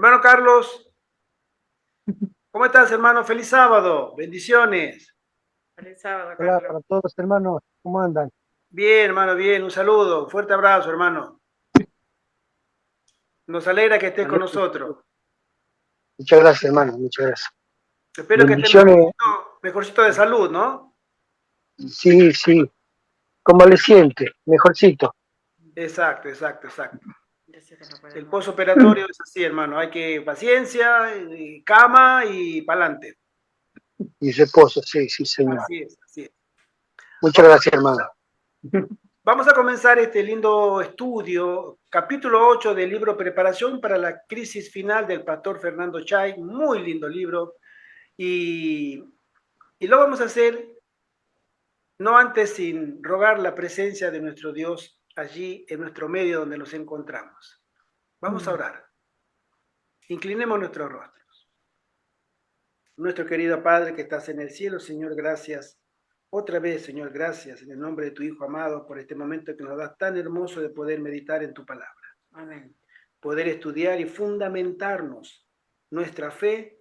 Hermano Carlos, ¿cómo estás, hermano? Feliz sábado, bendiciones. Feliz sábado, Hola Carlos. para todos, hermanos. ¿Cómo andan? Bien, hermano, bien, un saludo, un fuerte abrazo, hermano. Nos alegra que estés con Alegre. nosotros. Muchas gracias, hermano. Muchas gracias. Espero que estés Bendiciones. mejorcito de salud, ¿no? Sí, sí. Convaleciente. Mejorcito. Exacto, exacto, exacto. Dios te lo puede El mover. posoperatorio es así, hermano. Hay que paciencia, cama y pa'lante. Y reposo. Sí, sí, señor. Así es, así es. Muchas Vamos gracias, hermano. Vamos a comenzar este lindo estudio, capítulo 8 del libro Preparación para la crisis final del pastor Fernando Chay. Muy lindo libro. Y, y lo vamos a hacer no antes sin rogar la presencia de nuestro Dios allí en nuestro medio donde nos encontramos. Vamos a orar. Inclinemos nuestros rostros. Nuestro querido Padre que estás en el cielo, Señor, gracias. Otra vez, Señor, gracias en el nombre de tu Hijo amado por este momento que nos das tan hermoso de poder meditar en tu palabra. Amén. Poder estudiar y fundamentarnos nuestra fe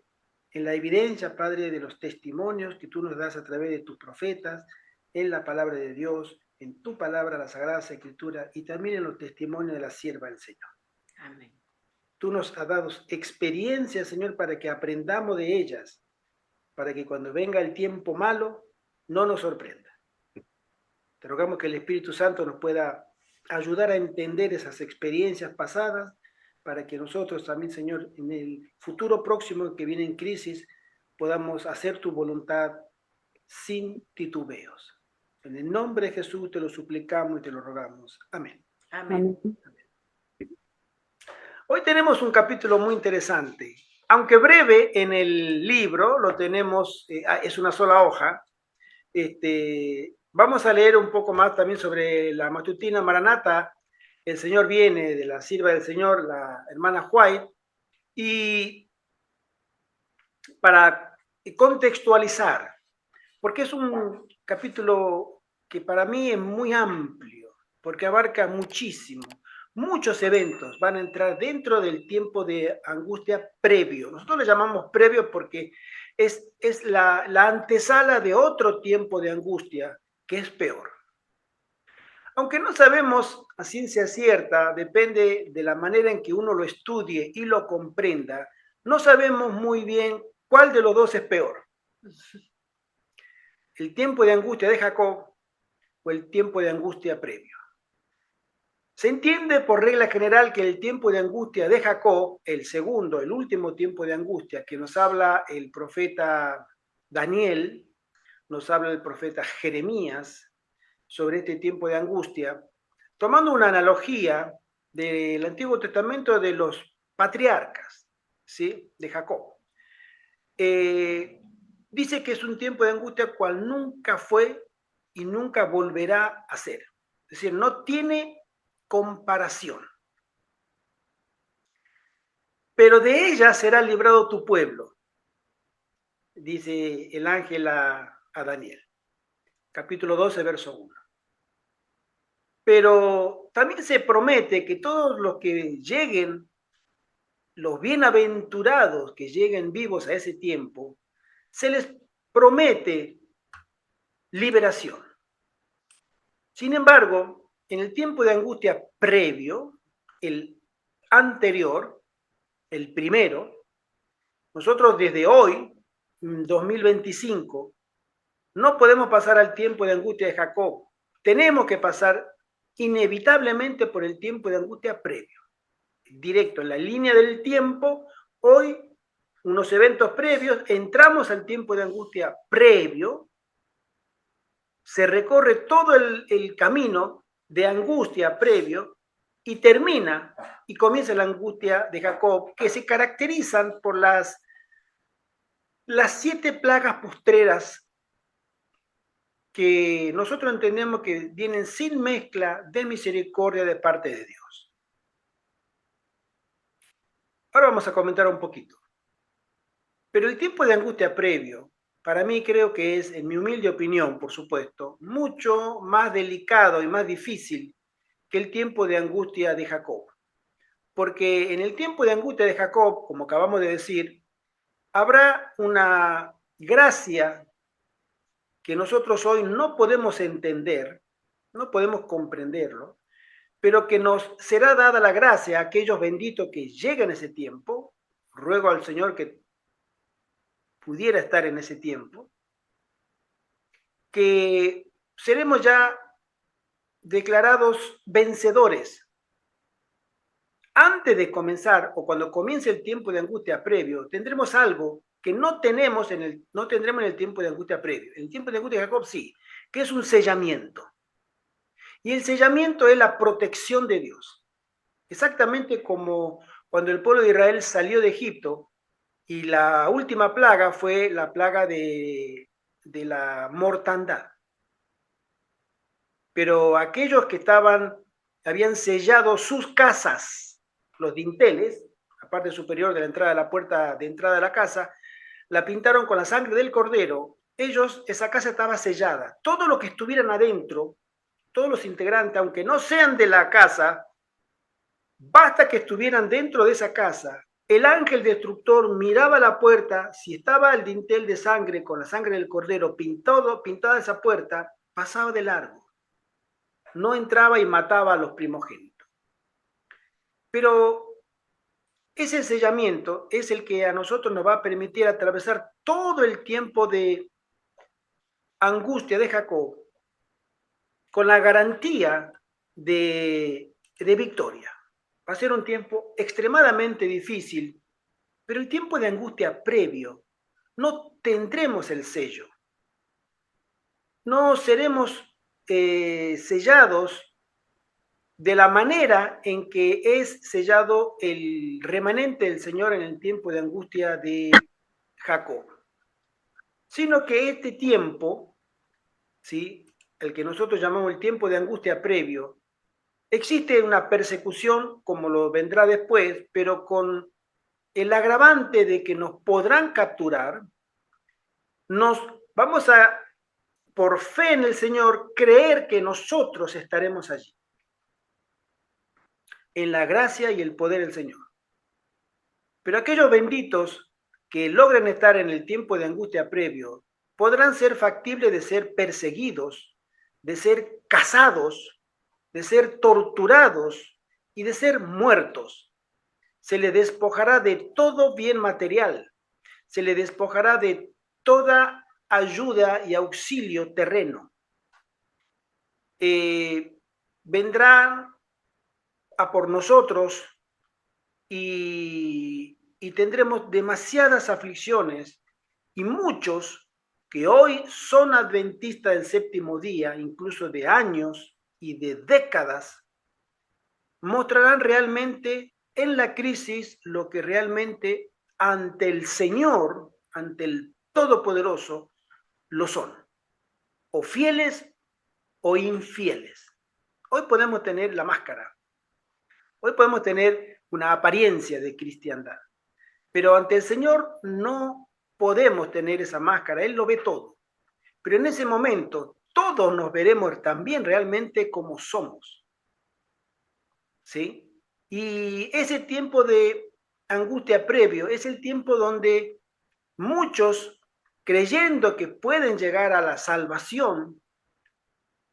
en la evidencia, Padre, de los testimonios que tú nos das a través de tus profetas, en la palabra de Dios, en tu palabra, la Sagrada Escritura, y también en los testimonios de la sierva del Señor. Amén. Tú nos has dado experiencias, Señor, para que aprendamos de ellas, para que cuando venga el tiempo malo, no nos sorprenda. Te rogamos que el Espíritu Santo nos pueda ayudar a entender esas experiencias pasadas, para que nosotros también, Señor, en el futuro próximo que viene en crisis, podamos hacer tu voluntad sin titubeos. En el nombre de Jesús te lo suplicamos y te lo rogamos. Amén. Amén. Hoy tenemos un capítulo muy interesante. Aunque breve en el libro, lo tenemos, es una sola hoja. Vamos a leer un poco más también sobre la matutina Maranata. El Señor viene, de la sierva del Señor, la hermana White, y para contextualizar, porque es un capítulo que para mí es muy amplio, porque abarca muchísimo. Muchos eventos van a entrar dentro del tiempo de angustia previo. Nosotros le llamamos previo porque es la antesala de otro tiempo de angustia que es peor. Aunque no sabemos a ciencia cierta, depende de la manera en que uno lo estudie y lo comprenda, no sabemos muy bien cuál de los dos es peor. El tiempo de angustia de Jacob o el tiempo de angustia previo. Se entiende por regla general que el tiempo de angustia de Jacob, el segundo, el último tiempo de angustia que nos habla el profeta Daniel, nos habla el profeta Jeremías sobre este tiempo de angustia, tomando una analogía del Antiguo Testamento de los patriarcas, ¿sí?, de Jacob. Dice que es un tiempo de angustia cual nunca fue y nunca volverá a ser. Es decir, no tiene comparación. Pero de ella será librado tu pueblo, dice el ángel a Daniel. Capítulo 12, verso 1. Pero también se promete que todos los que lleguen, los bienaventurados que lleguen vivos a ese tiempo, se les promete liberación. Sin embargo, en el tiempo de angustia previo, el anterior, el primero, nosotros desde hoy, 2025, no podemos pasar al tiempo de angustia de Jacob. Tenemos que pasar inevitablemente por el tiempo de angustia previo. Directo en la línea del tiempo, hoy, unos eventos previos, entramos al tiempo de angustia previo, se recorre todo el camino de angustia previo y termina y comienza la angustia de Jacob, que se caracterizan por las 7 plagas postreras que nosotros entendemos que vienen sin mezcla de misericordia de parte de Dios. Ahora vamos a comentar un poquito. Pero el tiempo de angustia previo, para mí creo que es, en mi humilde opinión, por supuesto, mucho más delicado y más difícil que el tiempo de angustia de Jacob. porque en el tiempo de angustia de Jacob, como acabamos de decir, habrá una gracia que nosotros hoy no podemos entender, no podemos comprenderlo, pero que nos será dada la gracia a aquellos benditos que lleguen a ese tiempo. Ruego al Señor que pudiera estar en ese tiempo, que seremos ya declarados vencedores. Antes de comenzar, o cuando comience el tiempo de angustia previo, tendremos algo que no tendremos en el tiempo de angustia previo. En el tiempo de angustia de Jacob sí, que es un sellamiento. Y el sellamiento es la protección de Dios. Exactamente como cuando el pueblo de Israel salió de Egipto y la última plaga fue la plaga de la mortandad. Pero aquellos que habían sellado sus casas, los dinteles, la parte superior de la entrada de la puerta de entrada de la casa, la pintaron con la sangre del cordero. Esa casa estaba sellada. Todo lo que estuvieran adentro, todos los integrantes, aunque no sean de la casa, basta que estuvieran dentro de esa casa. El ángel destructor miraba la puerta, si estaba el dintel de sangre con la sangre del cordero pintada esa puerta, pasaba de largo. No entraba y mataba a los primogénitos. Pero ese sellamiento es el que a nosotros nos va a permitir atravesar todo el tiempo de angustia de Jacob con la garantía de victoria. Va a ser un tiempo extremadamente difícil, pero el tiempo de angustia previo no tendremos el sello. No seremos sellados de la manera en que es sellado el remanente del Señor en el tiempo de angustia de Jacob, sino que este tiempo, ¿sí?, el que nosotros llamamos el tiempo de angustia previo, existe una persecución, como lo vendrá después, pero con el agravante de que nos podrán capturar. Nos vamos a, por fe en el Señor, creer que nosotros estaremos allí, en la gracia y el poder del Señor. Pero aquellos benditos que logren estar en el tiempo de angustia previo podrán ser factibles de ser perseguidos, de ser cazados, de ser torturados y de ser muertos. Se le despojará de todo bien material, se le despojará de toda ayuda y auxilio terreno. Vendrán a por nosotros y tendremos demasiadas aflicciones, y muchos que hoy son adventistas del séptimo día, incluso de años y de décadas, mostrarán realmente en la crisis lo que realmente ante el Señor, ante el Todopoderoso, lo son, o fieles o infieles. Hoy podemos tener la máscara, hoy podemos tener una apariencia de cristiandad, pero ante el Señor no podemos tener esa máscara, Él lo ve todo. Pero en ese momento todos nos veremos también realmente como somos, ¿sí? Y ese tiempo de angustia previo es el tiempo donde muchos, creyendo que pueden llegar a la salvación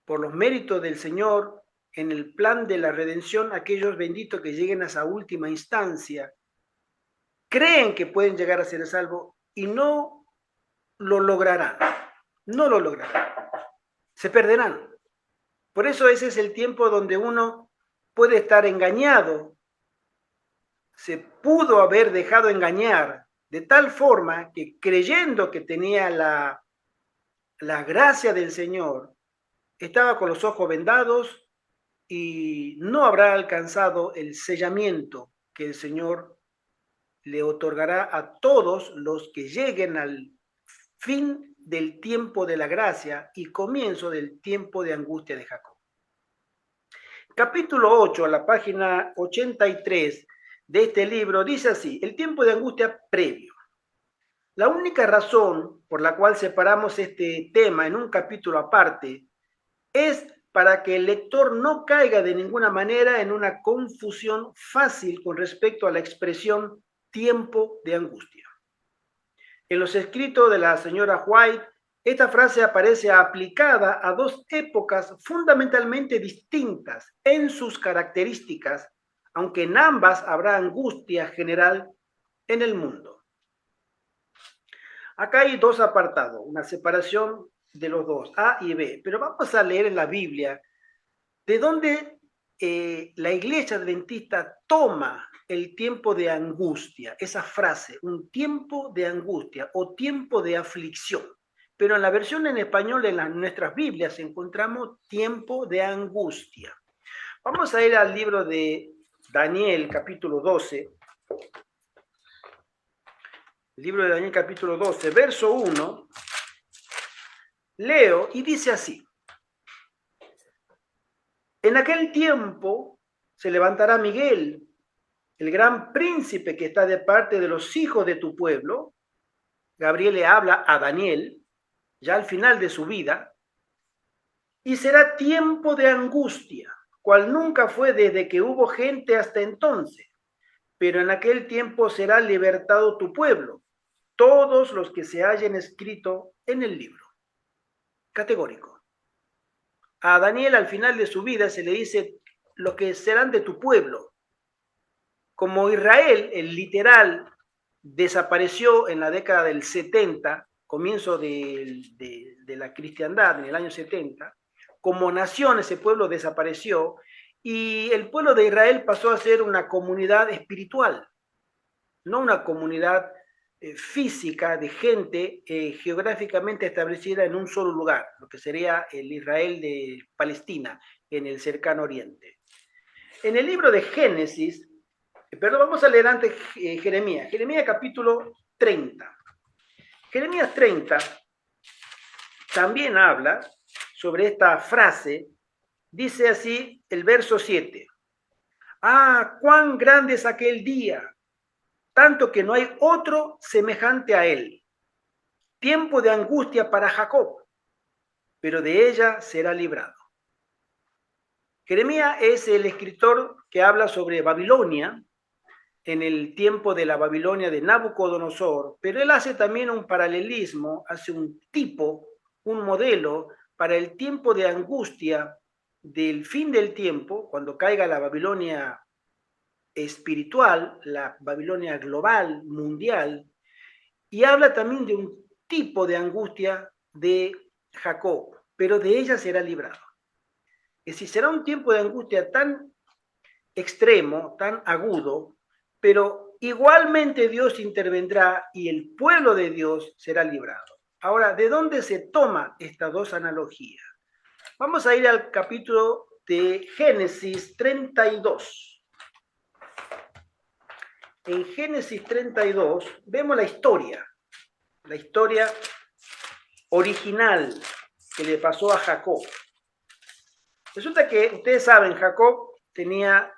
por los méritos del Señor en el plan de la redención, aquellos benditos que lleguen a esa última instancia, creen que pueden llegar a ser salvos y no lo lograrán, no lo lograrán, se perderán. Por eso ese es el tiempo donde uno puede estar engañado, se pudo haber dejado engañar de tal forma que creyendo que tenía la gracia del Señor, estaba con los ojos vendados y no habrá alcanzado el sellamiento que el Señor le otorgará a todos los que lleguen al fin del tiempo de la gracia y comienzo del tiempo de angustia de Jacob. Capítulo 8, a la página 83 de este libro, dice así: el tiempo de angustia previo. La única razón por la cual separamos este tema en un capítulo aparte es para que el lector no caiga de ninguna manera en una confusión fácil con respecto a la expresión tiempo de angustia. En los escritos de la señora White, esta frase aparece aplicada a dos épocas fundamentalmente distintas en sus características, aunque en ambas habrá angustia general en el mundo. Acá hay dos apartados, una separación de los dos, A y B, pero vamos a leer en la Biblia de dónde la iglesia adventista toma el tiempo de angustia, esa frase, un tiempo de angustia o tiempo de aflicción. Pero en la versión en español, en nuestras Biblias, encontramos tiempo de angustia. Vamos a ir al libro de Daniel, capítulo 12. El libro de Daniel, capítulo 12, verso 1. Leo y dice así: en aquel tiempo se levantará Miguel, el gran príncipe que está de parte de los hijos de tu pueblo. Gabriel le habla a Daniel, ya al final de su vida, y será tiempo de angustia, cual nunca fue desde que hubo gente hasta entonces. Pero en aquel tiempo será libertado tu pueblo, todos los que se hayan escrito en el libro. Categórico. A Daniel al final de su vida se le dice los que serán de tu pueblo. Como Israel, el literal, desapareció en la década del 70, comienzo de la cristiandad en el año 70, como nación ese pueblo desapareció y el pueblo de Israel pasó a ser una comunidad espiritual, no una comunidad física de gente geográficamente establecida en un solo lugar, lo que sería el Israel de Palestina, en el cercano oriente. En el libro de Génesis, vamos a leer antes Jeremías, Jeremías capítulo 30. Jeremías 30 también habla sobre esta frase, dice así el verso 7. Ah, cuán grande es aquel día, tanto que no hay otro semejante a él. Tiempo de angustia para Jacob, pero de ella será librado. Jeremías es el escritor que habla sobre Babilonia en el tiempo de la Babilonia de Nabucodonosor, pero él hace también un paralelismo, hace un tipo, un modelo para el tiempo de angustia del fin del tiempo, cuando caiga la Babilonia espiritual, la Babilonia global, mundial, y habla también de un tipo de angustia de Jacob, pero de ella será librado. Es decir, será un tiempo de angustia tan extremo, tan agudo, pero igualmente Dios intervendrá y el pueblo de Dios será librado. Ahora, ¿de dónde se toma estas dos analogías? Vamos a ir al capítulo de Génesis 32. En Génesis 32 vemos la historia original que le pasó a Jacob. Resulta que, ustedes saben, Jacob tenía,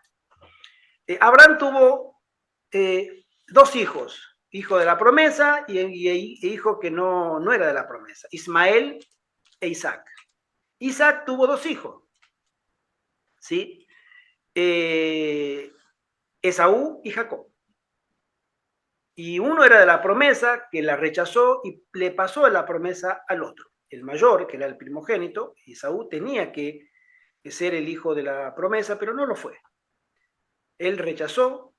Abraham tuvo dos hijos, hijo de la promesa y hijo que no era de la promesa, Ismael e Isaac. Isaac tuvo dos hijos, ¿sí? Esaú y Jacob. Y uno era de la promesa, que la rechazó y le pasó la promesa al otro. El mayor, que era el primogénito, Esaú, tenía que ser el hijo de la promesa, pero no lo fue. Él rechazó,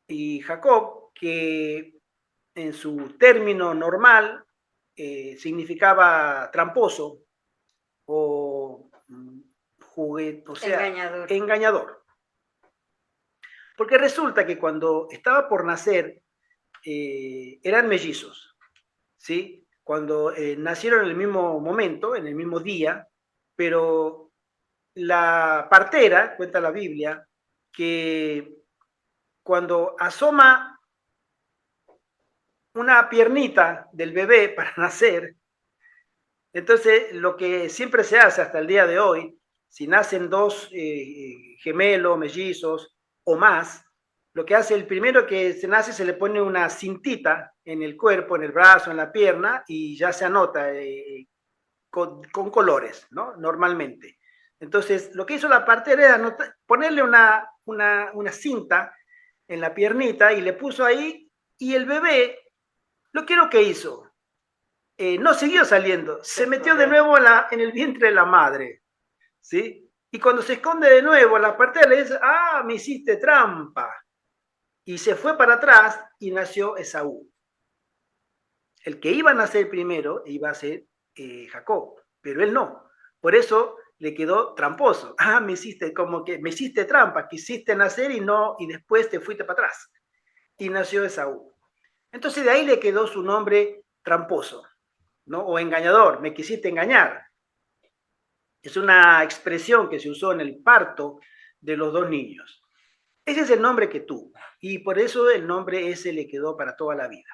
y Jacob, que en su término normal significaba tramposo o juguete, o sea, engañador. Porque resulta que cuando estaba por nacer, eran mellizos, ¿sí? Cuando nacieron en el mismo momento, en el mismo día, pero la partera, cuenta la Biblia, que cuando asoma una piernita del bebé para nacer, entonces lo que siempre se hace hasta el día de hoy, si nacen dos gemelos, mellizos o más, lo que hace el primero que se nace, se le pone una cintita en el cuerpo, en el brazo, en la pierna, y ya se anota con colores, ¿no? Normalmente. Entonces, lo que hizo la partera era ponerle una cinta en la piernita y le puso ahí, y el bebé, lo que hizo, no siguió saliendo, se metió de nuevo en el vientre de la madre, ¿sí? Y cuando se esconde de nuevo, la partera le dice, me hiciste trampa. Y se fue para atrás y nació Esaú. El que iba a nacer primero iba a ser Jacob, pero él no. Por eso le quedó tramposo. Me hiciste trampa, quisiste nacer y después te fuiste para atrás. Y nació Esaú. Entonces de ahí le quedó su nombre tramposo, ¿no? O engañador, me quisiste engañar. Es una expresión que se usó en el parto de los dos niños. Ese es el nombre que tuvo, y por eso el nombre ese le quedó para toda la vida.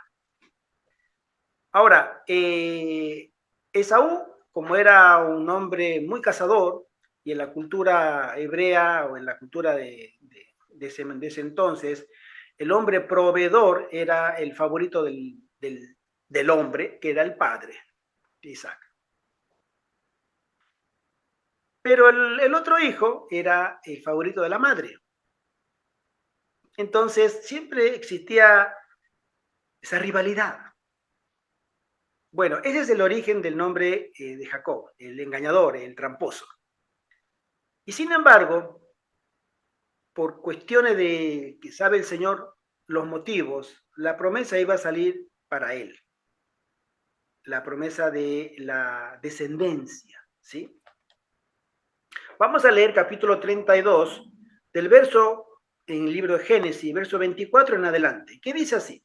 Ahora, Esaú, como era un hombre muy cazador, y en la cultura hebrea o en la cultura de ese entonces, el hombre proveedor era el favorito del hombre, que era el padre, Isaac. Pero el otro hijo era el favorito de la madre. Entonces, siempre existía esa rivalidad. Bueno, ese es el origen del nombre de Jacob, el engañador, el tramposo. Y sin embargo, por cuestiones de que sabe el Señor los motivos, la promesa iba a salir para él. La promesa de la descendencia, ¿sí? Vamos a leer capítulo 32, del verso en el libro de Génesis, verso 24 en adelante, que dice así: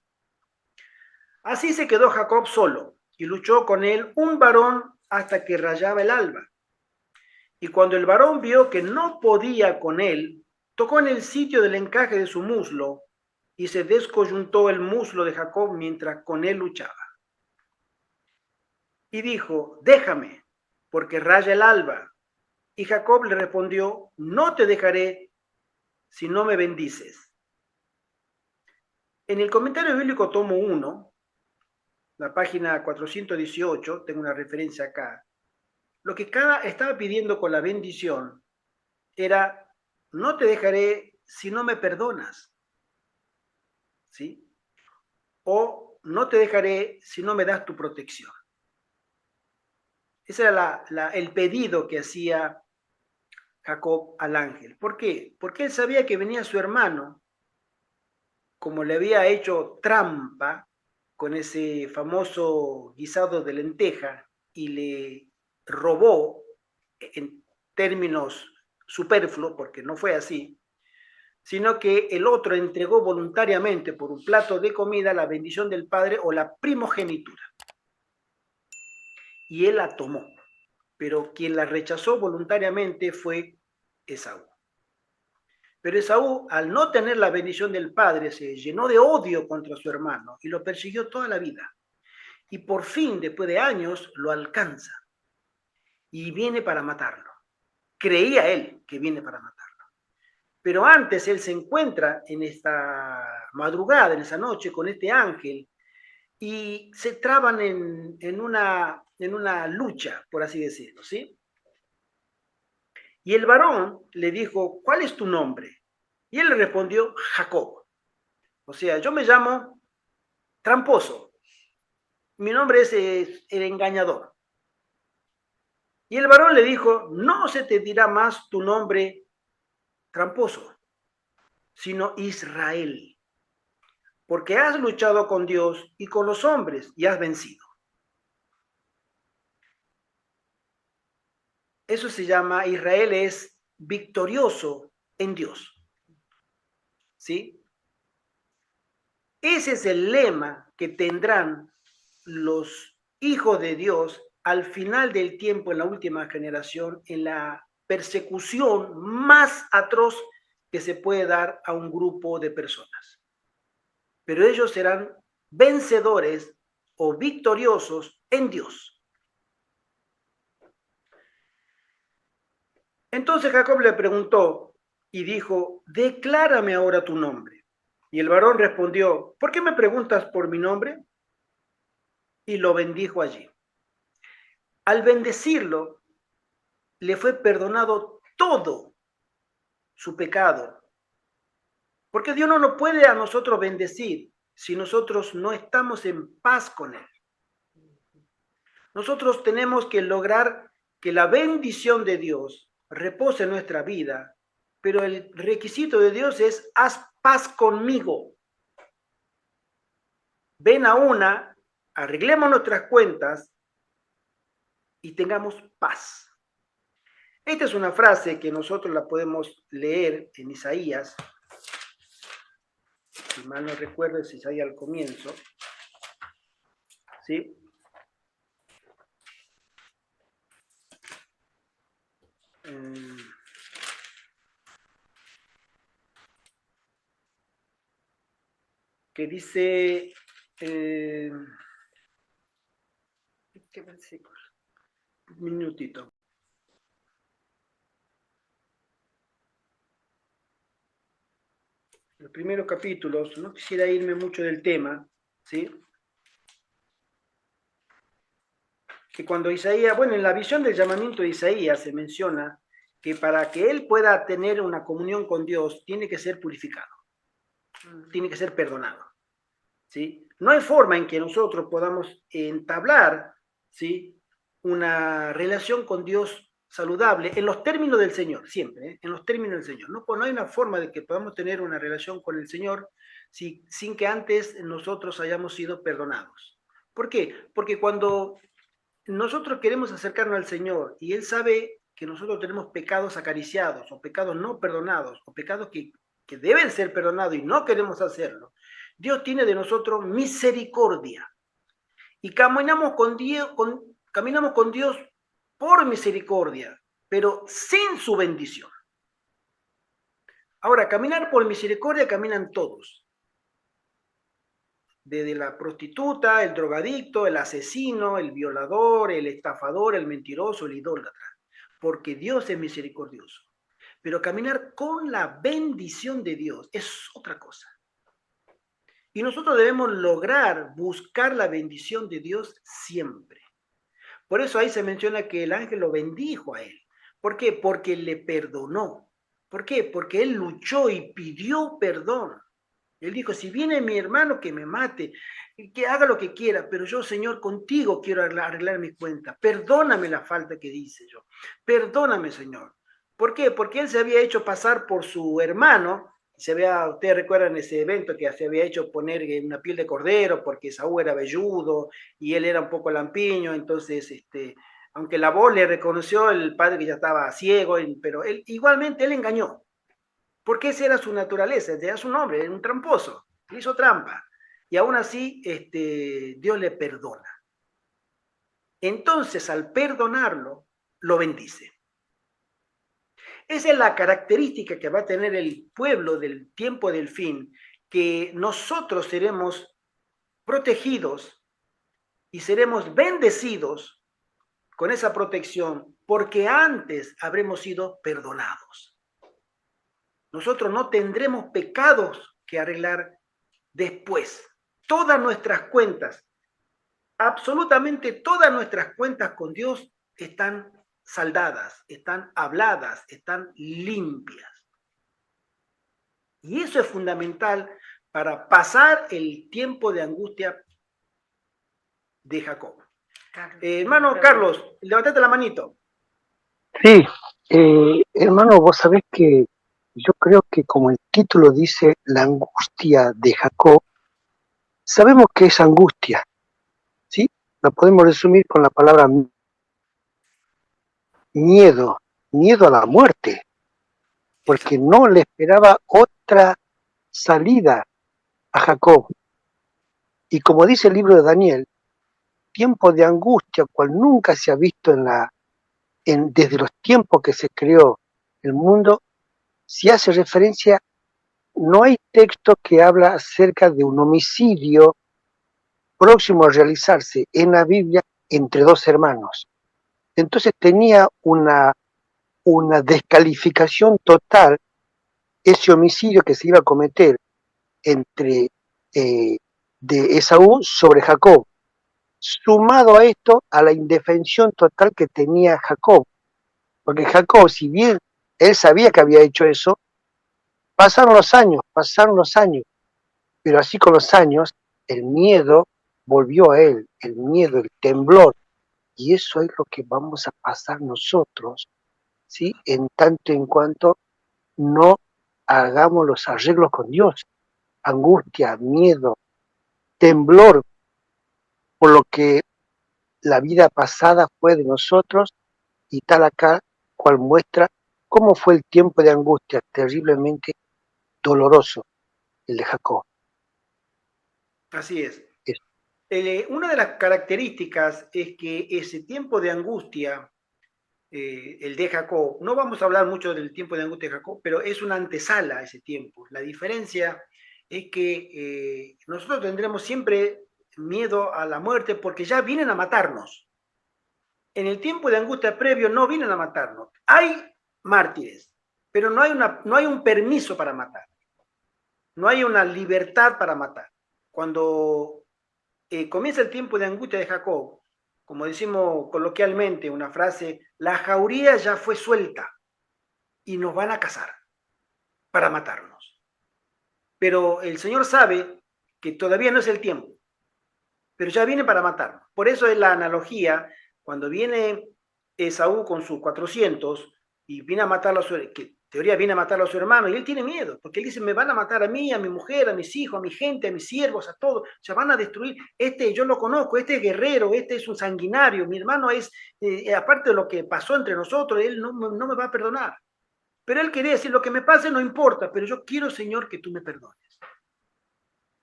Así se quedó Jacob solo, y luchó con él un varón hasta que rayaba el alba. Y cuando el varón vio que no podía con él, tocó en el sitio del encaje de su muslo, y se descoyuntó el muslo de Jacob mientras con él luchaba. Y dijo, déjame, porque raya el alba. Y Jacob le respondió, no te dejaré si no me bendices. En el comentario bíblico tomo 1, la página 418, tengo una referencia acá. Lo que estaba pidiendo con la bendición era, no te dejaré si no me perdonas, ¿sí? O no te dejaré si no me das tu protección. Ese era el pedido que hacía Jacob al ángel. ¿Por qué? Porque él sabía que venía su hermano, como le había hecho trampa con ese famoso guisado de lenteja y le robó, en términos superfluos, porque no fue así, sino que el otro entregó voluntariamente por un plato de comida la bendición del padre o la primogenitura. Y él la tomó, pero quien la rechazó voluntariamente fue Esaú. Pero Esaú, al no tener la bendición del padre, se llenó de odio contra su hermano y lo persiguió toda la vida. Y por fin, después de años, lo alcanza y viene para matarlo. Creía él que viene para matarlo. Pero antes él se encuentra en esta madrugada, en esa noche, con este ángel, y se traban en una lucha, por así decirlo, ¿sí? Y el varón le dijo, ¿cuál es tu nombre? Y él le respondió, Jacob. O sea, yo me llamo tramposo. Mi nombre es el engañador. Y el varón le dijo, no se te dirá más tu nombre tramposo, sino Israel, porque has luchado con Dios y con los hombres y has vencido. Eso se llama, Israel es victorioso en Dios. ¿Sí? Ese es el lema que tendrán los hijos de Dios al final del tiempo, en la última generación, en la persecución más atroz que se puede dar a un grupo de personas. Pero ellos serán vencedores o victoriosos en Dios. Entonces Jacob le preguntó y dijo, declárame ahora tu nombre. Y el varón respondió, ¿por qué me preguntas por mi nombre? Y lo bendijo allí. Al bendecirlo, le fue perdonado todo su pecado. Porque Dios no nos puede a nosotros bendecir si nosotros no estamos en paz con Él. Nosotros tenemos que lograr que la bendición de Dios repose en nuestra vida, pero el requisito de Dios es: haz paz conmigo. Ven a una, arreglemos nuestras cuentas y tengamos paz. Esta es una frase que nosotros la podemos leer en Isaías. Si mal no recuerdo, es Isaías al comienzo. ¿Sí? Que dice... ¿Qué versículo? Un minutito. Los primeros capítulos, no quisiera irme mucho del tema, ¿sí? Que cuando Isaías, bueno, en la visión del llamamiento de Isaías se menciona que para que él pueda tener una comunión con Dios, tiene que ser purificado, tiene que ser perdonado, ¿sí? No hay forma en que nosotros podamos entablar, ¿sí?, una relación con Dios saludable en los términos del Señor, siempre, en los términos del Señor. No hay una forma de que podamos tener una relación con el Señor sin que antes nosotros hayamos sido perdonados. ¿Por qué? Porque cuando nosotros queremos acercarnos al Señor y Él sabe que nosotros tenemos pecados acariciados o pecados no perdonados o pecados que deben ser perdonados y no queremos hacerlo, Dios tiene de nosotros misericordia y caminamos con Dios por misericordia, pero sin su bendición. Ahora, caminar por misericordia caminan todos. Desde la prostituta, el drogadicto, el asesino, el violador, el estafador, el mentiroso, el idólatra. Porque Dios es misericordioso. Pero caminar con la bendición de Dios es otra cosa. Y nosotros debemos lograr buscar la bendición de Dios siempre. Por eso ahí se menciona que el ángel lo bendijo a él. ¿Por qué? Porque le perdonó. ¿Por qué? Porque él luchó y pidió perdón. Él dijo: si viene mi hermano, que me mate, que haga lo que quiera, pero yo, Señor, contigo quiero arreglar mis cuentas. Perdóname la falta que hice yo. Perdóname, Señor. ¿Por qué? Porque él se había hecho pasar por su hermano. Ustedes recuerdan ese evento que se había hecho poner una piel de cordero porque Saúl era velludo y él era un poco lampiño, entonces aunque la voz le reconoció el padre que ya estaba ciego, pero igualmente él engañó, porque esa era su naturaleza, ese era su nombre, era un tramposo, le hizo trampa, y aún así Dios le perdona. Entonces, al perdonarlo, lo bendice. Esa es la característica que va a tener el pueblo del tiempo del fin, que nosotros seremos protegidos y seremos bendecidos con esa protección, porque antes habremos sido perdonados. Nosotros no tendremos pecados que arreglar después. Todas nuestras cuentas, absolutamente todas nuestras cuentas con Dios están saldadas, están habladas, están limpias. Y eso es fundamental para pasar el tiempo de angustia de Jacob. Hermano Carlos, levantate la manito. Sí, hermano, vos sabés que yo creo que como el título dice, la angustia de Jacob, sabemos que es angustia, ¿sí? La podemos resumir con la palabra miedo, miedo a la muerte, porque no le esperaba otra salida a Jacob. Y como dice el libro de Daniel, tiempo de angustia, cual nunca se ha visto desde los tiempos que se creó el mundo, si hace referencia, no hay texto que habla acerca de un homicidio próximo a realizarse en la Biblia entre dos hermanos. Entonces tenía una descalificación total ese homicidio que se iba a cometer de Esaú sobre Jacob, sumado a esto a la indefensión total que tenía Jacob, Porque Jacob, si bien él sabía que había hecho eso, pasaron los años, pero así con los años, el miedo volvió a él, el miedo, el temblor, y eso es lo que vamos a pasar nosotros, ¿sí? En tanto en cuanto no hagamos los arreglos con Dios, angustia, miedo, temblor, por lo que la vida pasada fue de nosotros, y tal acá cual muestra cómo fue el tiempo de angustia terriblemente doloroso, el de Jacob. Así es. Eso. Una de las características es que ese tiempo de angustia, el de Jacob, no vamos a hablar mucho del tiempo de angustia de Jacob, pero es una antesala a ese tiempo. La diferencia es que nosotros tendremos siempre miedo a la muerte porque ya vienen a matarnos. En el tiempo de angustia previo no vienen a matarnos. Hay mártires, pero no hay un permiso para matar. No hay una libertad para matar. Cuando comienza el tiempo de angustia de Jacob, como decimos coloquialmente, una frase, la jauría ya fue suelta y nos van a cazar para matarnos. Pero el Señor sabe que todavía no es el tiempo, pero ya viene para matarnos. Por eso es la analogía, cuando viene Esaú con sus 400 y viene a matar a su, que en teoría viene a matar a su hermano, y él tiene miedo, porque él dice, me van a matar a mí, a mi mujer, a mis hijos, a mi gente, a mis siervos, a todos, se van a destruir. Este yo lo conozco, este es guerrero, este es un sanguinario, mi hermano es, aparte de lo que pasó entre nosotros, él no me va a perdonar. Pero él quería decir, lo que me pase no importa, pero yo quiero, Señor, que tú me perdones.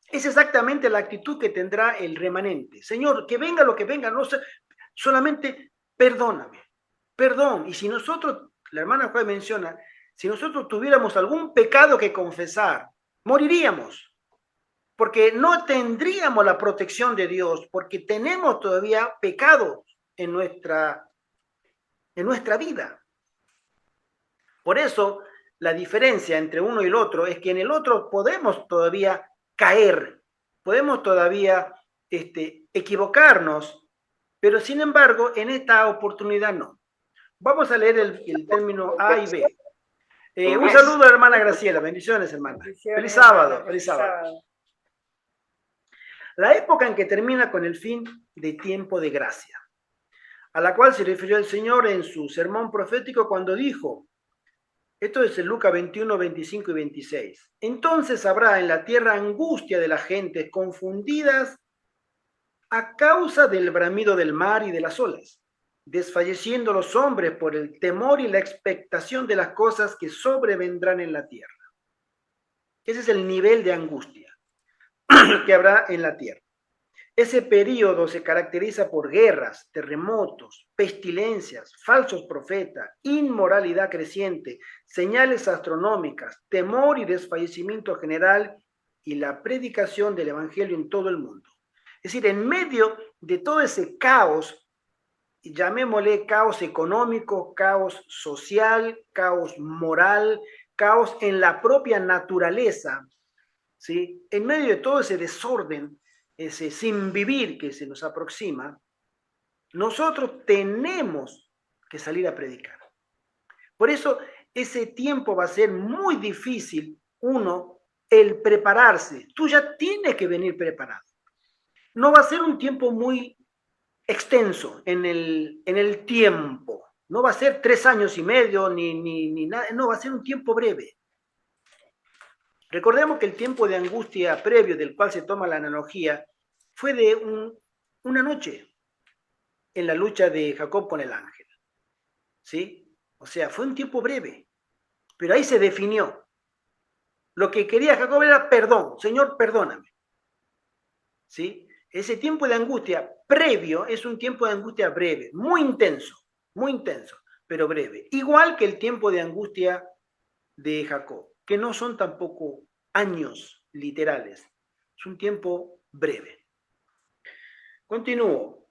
Es exactamente la actitud que tendrá el remanente. Señor, que venga lo que venga, no sé, solamente perdóname, perdón. Y si nosotros, la hermana Juan menciona, si nosotros tuviéramos algún pecado que confesar, moriríamos, porque no tendríamos la protección de Dios, porque tenemos todavía pecados en nuestra vida. Por eso, la diferencia entre uno y el otro es que en el otro podemos todavía caer, podemos todavía equivocarnos, pero sin embargo, en esta oportunidad no. Vamos a leer el término A y B. Un saludo a la hermana Graciela, bendiciones, hermana. Feliz sábado, feliz sábado. La época en que termina con el fin de tiempo de gracia, a la cual se refirió el Señor en su sermón profético cuando dijo, esto es en Lucas 21, 25 y 26. Entonces habrá en la tierra angustia de las gentes confundidas a causa del bramido del mar y de las olas, desfalleciendo los hombres por el temor y la expectación de las cosas que sobrevendrán en la tierra. Ese es el nivel de angustia que habrá en la tierra. Ese periodo se caracteriza por guerras, terremotos, pestilencias, falsos profetas, inmoralidad creciente, señales astronómicas, temor y desfallecimiento general y la predicación del evangelio en todo el mundo. Es decir, en medio de todo ese caos, llamémosle caos económico, caos social, caos moral, caos en la propia naturaleza, ¿sí? En medio de todo ese desorden, ese sin vivir que se nos aproxima, nosotros tenemos que salir a predicar. Por eso ese tiempo va a ser muy difícil, el prepararse. Tú ya tienes que venir preparado. No va a ser un tiempo muy extenso en el tiempo. No va a ser 3 años y medio ni nada. No, va a ser un tiempo breve. Recordemos que el tiempo de angustia previo del cual se toma la analogía fue de una noche en la lucha de Jacob con el ángel. ¿Sí? O sea, fue un tiempo breve, pero ahí se definió. Lo que quería Jacob era perdón. Señor, perdóname. ¿Sí? Ese tiempo de angustia previo es un tiempo de angustia breve, muy intenso, pero breve. Igual que el tiempo de angustia de Jacob, que no son tampoco años literales, es un tiempo breve. Continúo.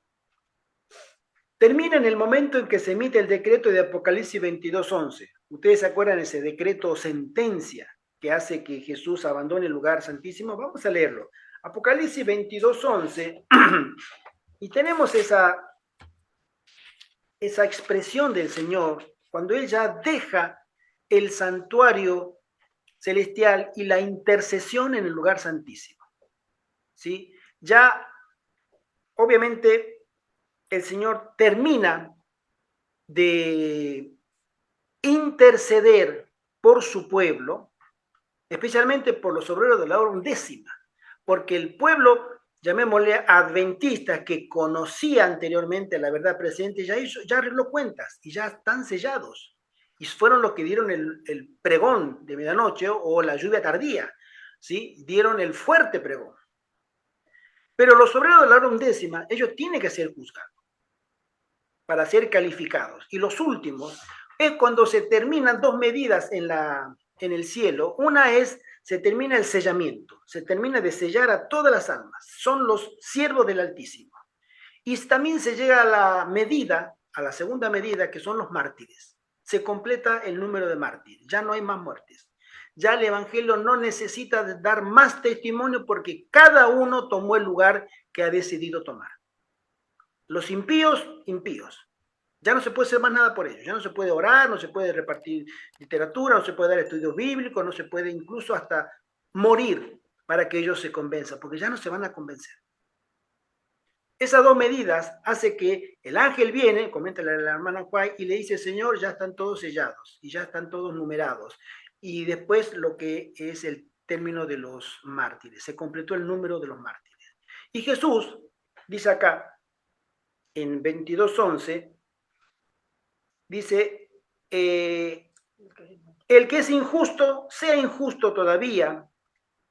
Termina en el momento en que se emite el decreto de Apocalipsis 22:11. ¿Ustedes se acuerdan de ese decreto sentencia que hace que Jesús abandone el lugar santísimo? Vamos a leerlo. Apocalipsis 22:11, y tenemos esa expresión del Señor cuando él ya deja el santuario celestial y la intercesión en el lugar santísimo. ¿Sí? Ya, obviamente, el Señor termina de interceder por su pueblo, especialmente por los obreros de la hora undécima, porque el pueblo, llamémosle adventista, que conocía anteriormente la verdad presente, ya arregló cuentas y ya están sellados. Y fueron los que dieron el pregón de medianoche o la lluvia tardía, ¿sí? Dieron el fuerte pregón. Pero los obreros de la hora undécima, ellos tienen que ser juzgados para ser calificados. Y los últimos es cuando se terminan dos medidas en el cielo. Una es, se termina el sellamiento, se termina de sellar a todas las almas. Son los siervos del Altísimo. Y también se llega a la medida, a la segunda medida, que son los mártires. Se completa el número de mártires. Ya no hay más muertes. Ya el Evangelio no necesita dar más testimonio porque cada uno tomó el lugar que ha decidido tomar. Los impíos, impíos. Ya no se puede hacer más nada por ellos. Ya no se puede orar, no se puede repartir literatura, no se puede dar estudios bíblicos, no se puede incluso hasta morir para que ellos se convenzan, porque ya no se van a convencer. Esas dos medidas hace que el ángel viene, comenta la hermana Huay, y le dice, Señor, ya están todos sellados y ya están todos numerados. Y después lo que es el término de los mártires. Se completó el número de los mártires. Y Jesús dice acá, en 22:11, dice, el que es injusto, sea injusto todavía,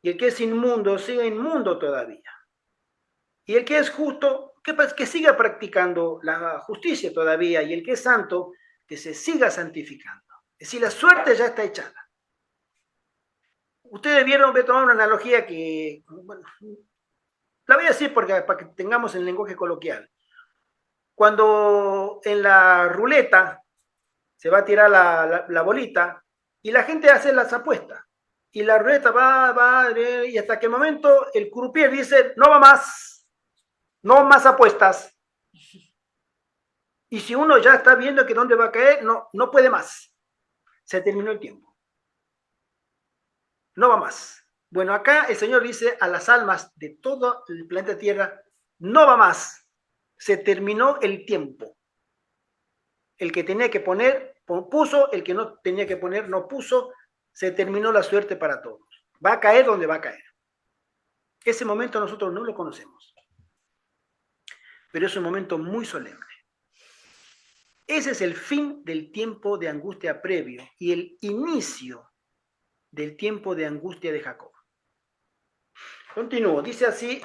y el que es inmundo, sea inmundo todavía. Y el que es justo, que siga practicando la justicia todavía, y el que es santo, que se siga santificando. Es decir, la suerte ya está echada. Ustedes vieron, voy a tomar una analogía que, bueno, la voy a decir para que tengamos el lenguaje coloquial. Cuando en la ruleta se va a tirar la bolita y la gente hace las apuestas. Y la ruleta va, y hasta que el momento el croupier dice, no va más, no más apuestas. Y si uno ya está viendo que dónde va a caer, no puede más. Se terminó el tiempo. No va más. Bueno, acá el Señor dice a las almas de todo el planeta Tierra, no va más. Se terminó el tiempo. El que tenía que poner, puso, el que no tenía que poner, no puso, se terminó la suerte para todos. Va a caer donde va a caer. Ese momento nosotros no lo conocemos, pero es un momento muy solemne. Ese es el fin del tiempo de angustia previo y el inicio del tiempo de angustia de Jacob. Continúo, dice así,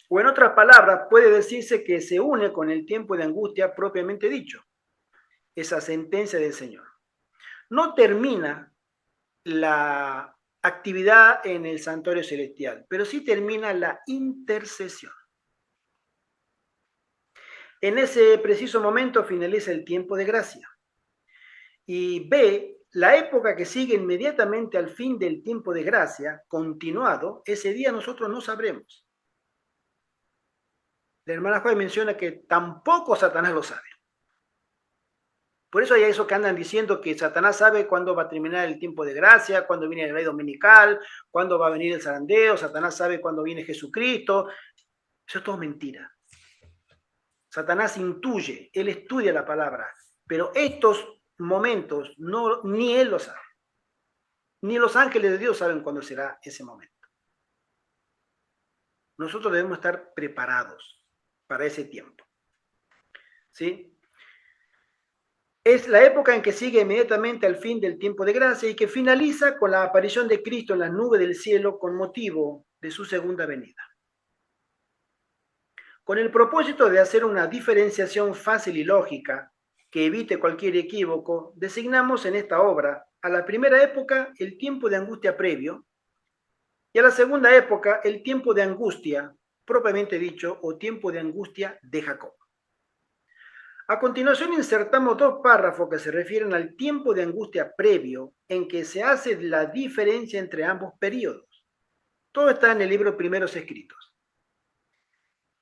o en otras palabras, puede decirse que se une con el tiempo de angustia propiamente dicho, esa sentencia del Señor. No termina la actividad en el santuario celestial, pero sí termina la intercesión. En ese preciso momento finaliza el tiempo de gracia. Y B, la época que sigue inmediatamente al fin del tiempo de gracia, continuado, ese día nosotros no sabremos. La hermana Juárez menciona que tampoco Satanás lo sabe. Por eso hay eso que andan diciendo que Satanás sabe cuándo va a terminar el tiempo de gracia, cuándo viene el rey dominical, cuándo va a venir el zarandeo, Satanás sabe cuándo viene Jesucristo. Eso es todo mentira. Satanás intuye, él estudia la palabra, pero estos momentos ni él lo sabe. Ni los ángeles de Dios saben cuándo será ese momento. Nosotros debemos estar preparados para ese tiempo. ¿Sí? Es la época en que sigue inmediatamente al fin del tiempo de gracia y que finaliza con la aparición de Cristo en las nubes del cielo con motivo de su segunda venida. Con el propósito de hacer una diferenciación fácil y lógica que evite cualquier equívoco, designamos en esta obra a la primera época el tiempo de angustia previo y a la segunda época el tiempo de angustia, propiamente dicho, o tiempo de angustia de Jacob. A continuación insertamos dos párrafos que se refieren al tiempo de angustia previo en que se hace la diferencia entre ambos periodos. Todo está en el libro Primeros Escritos.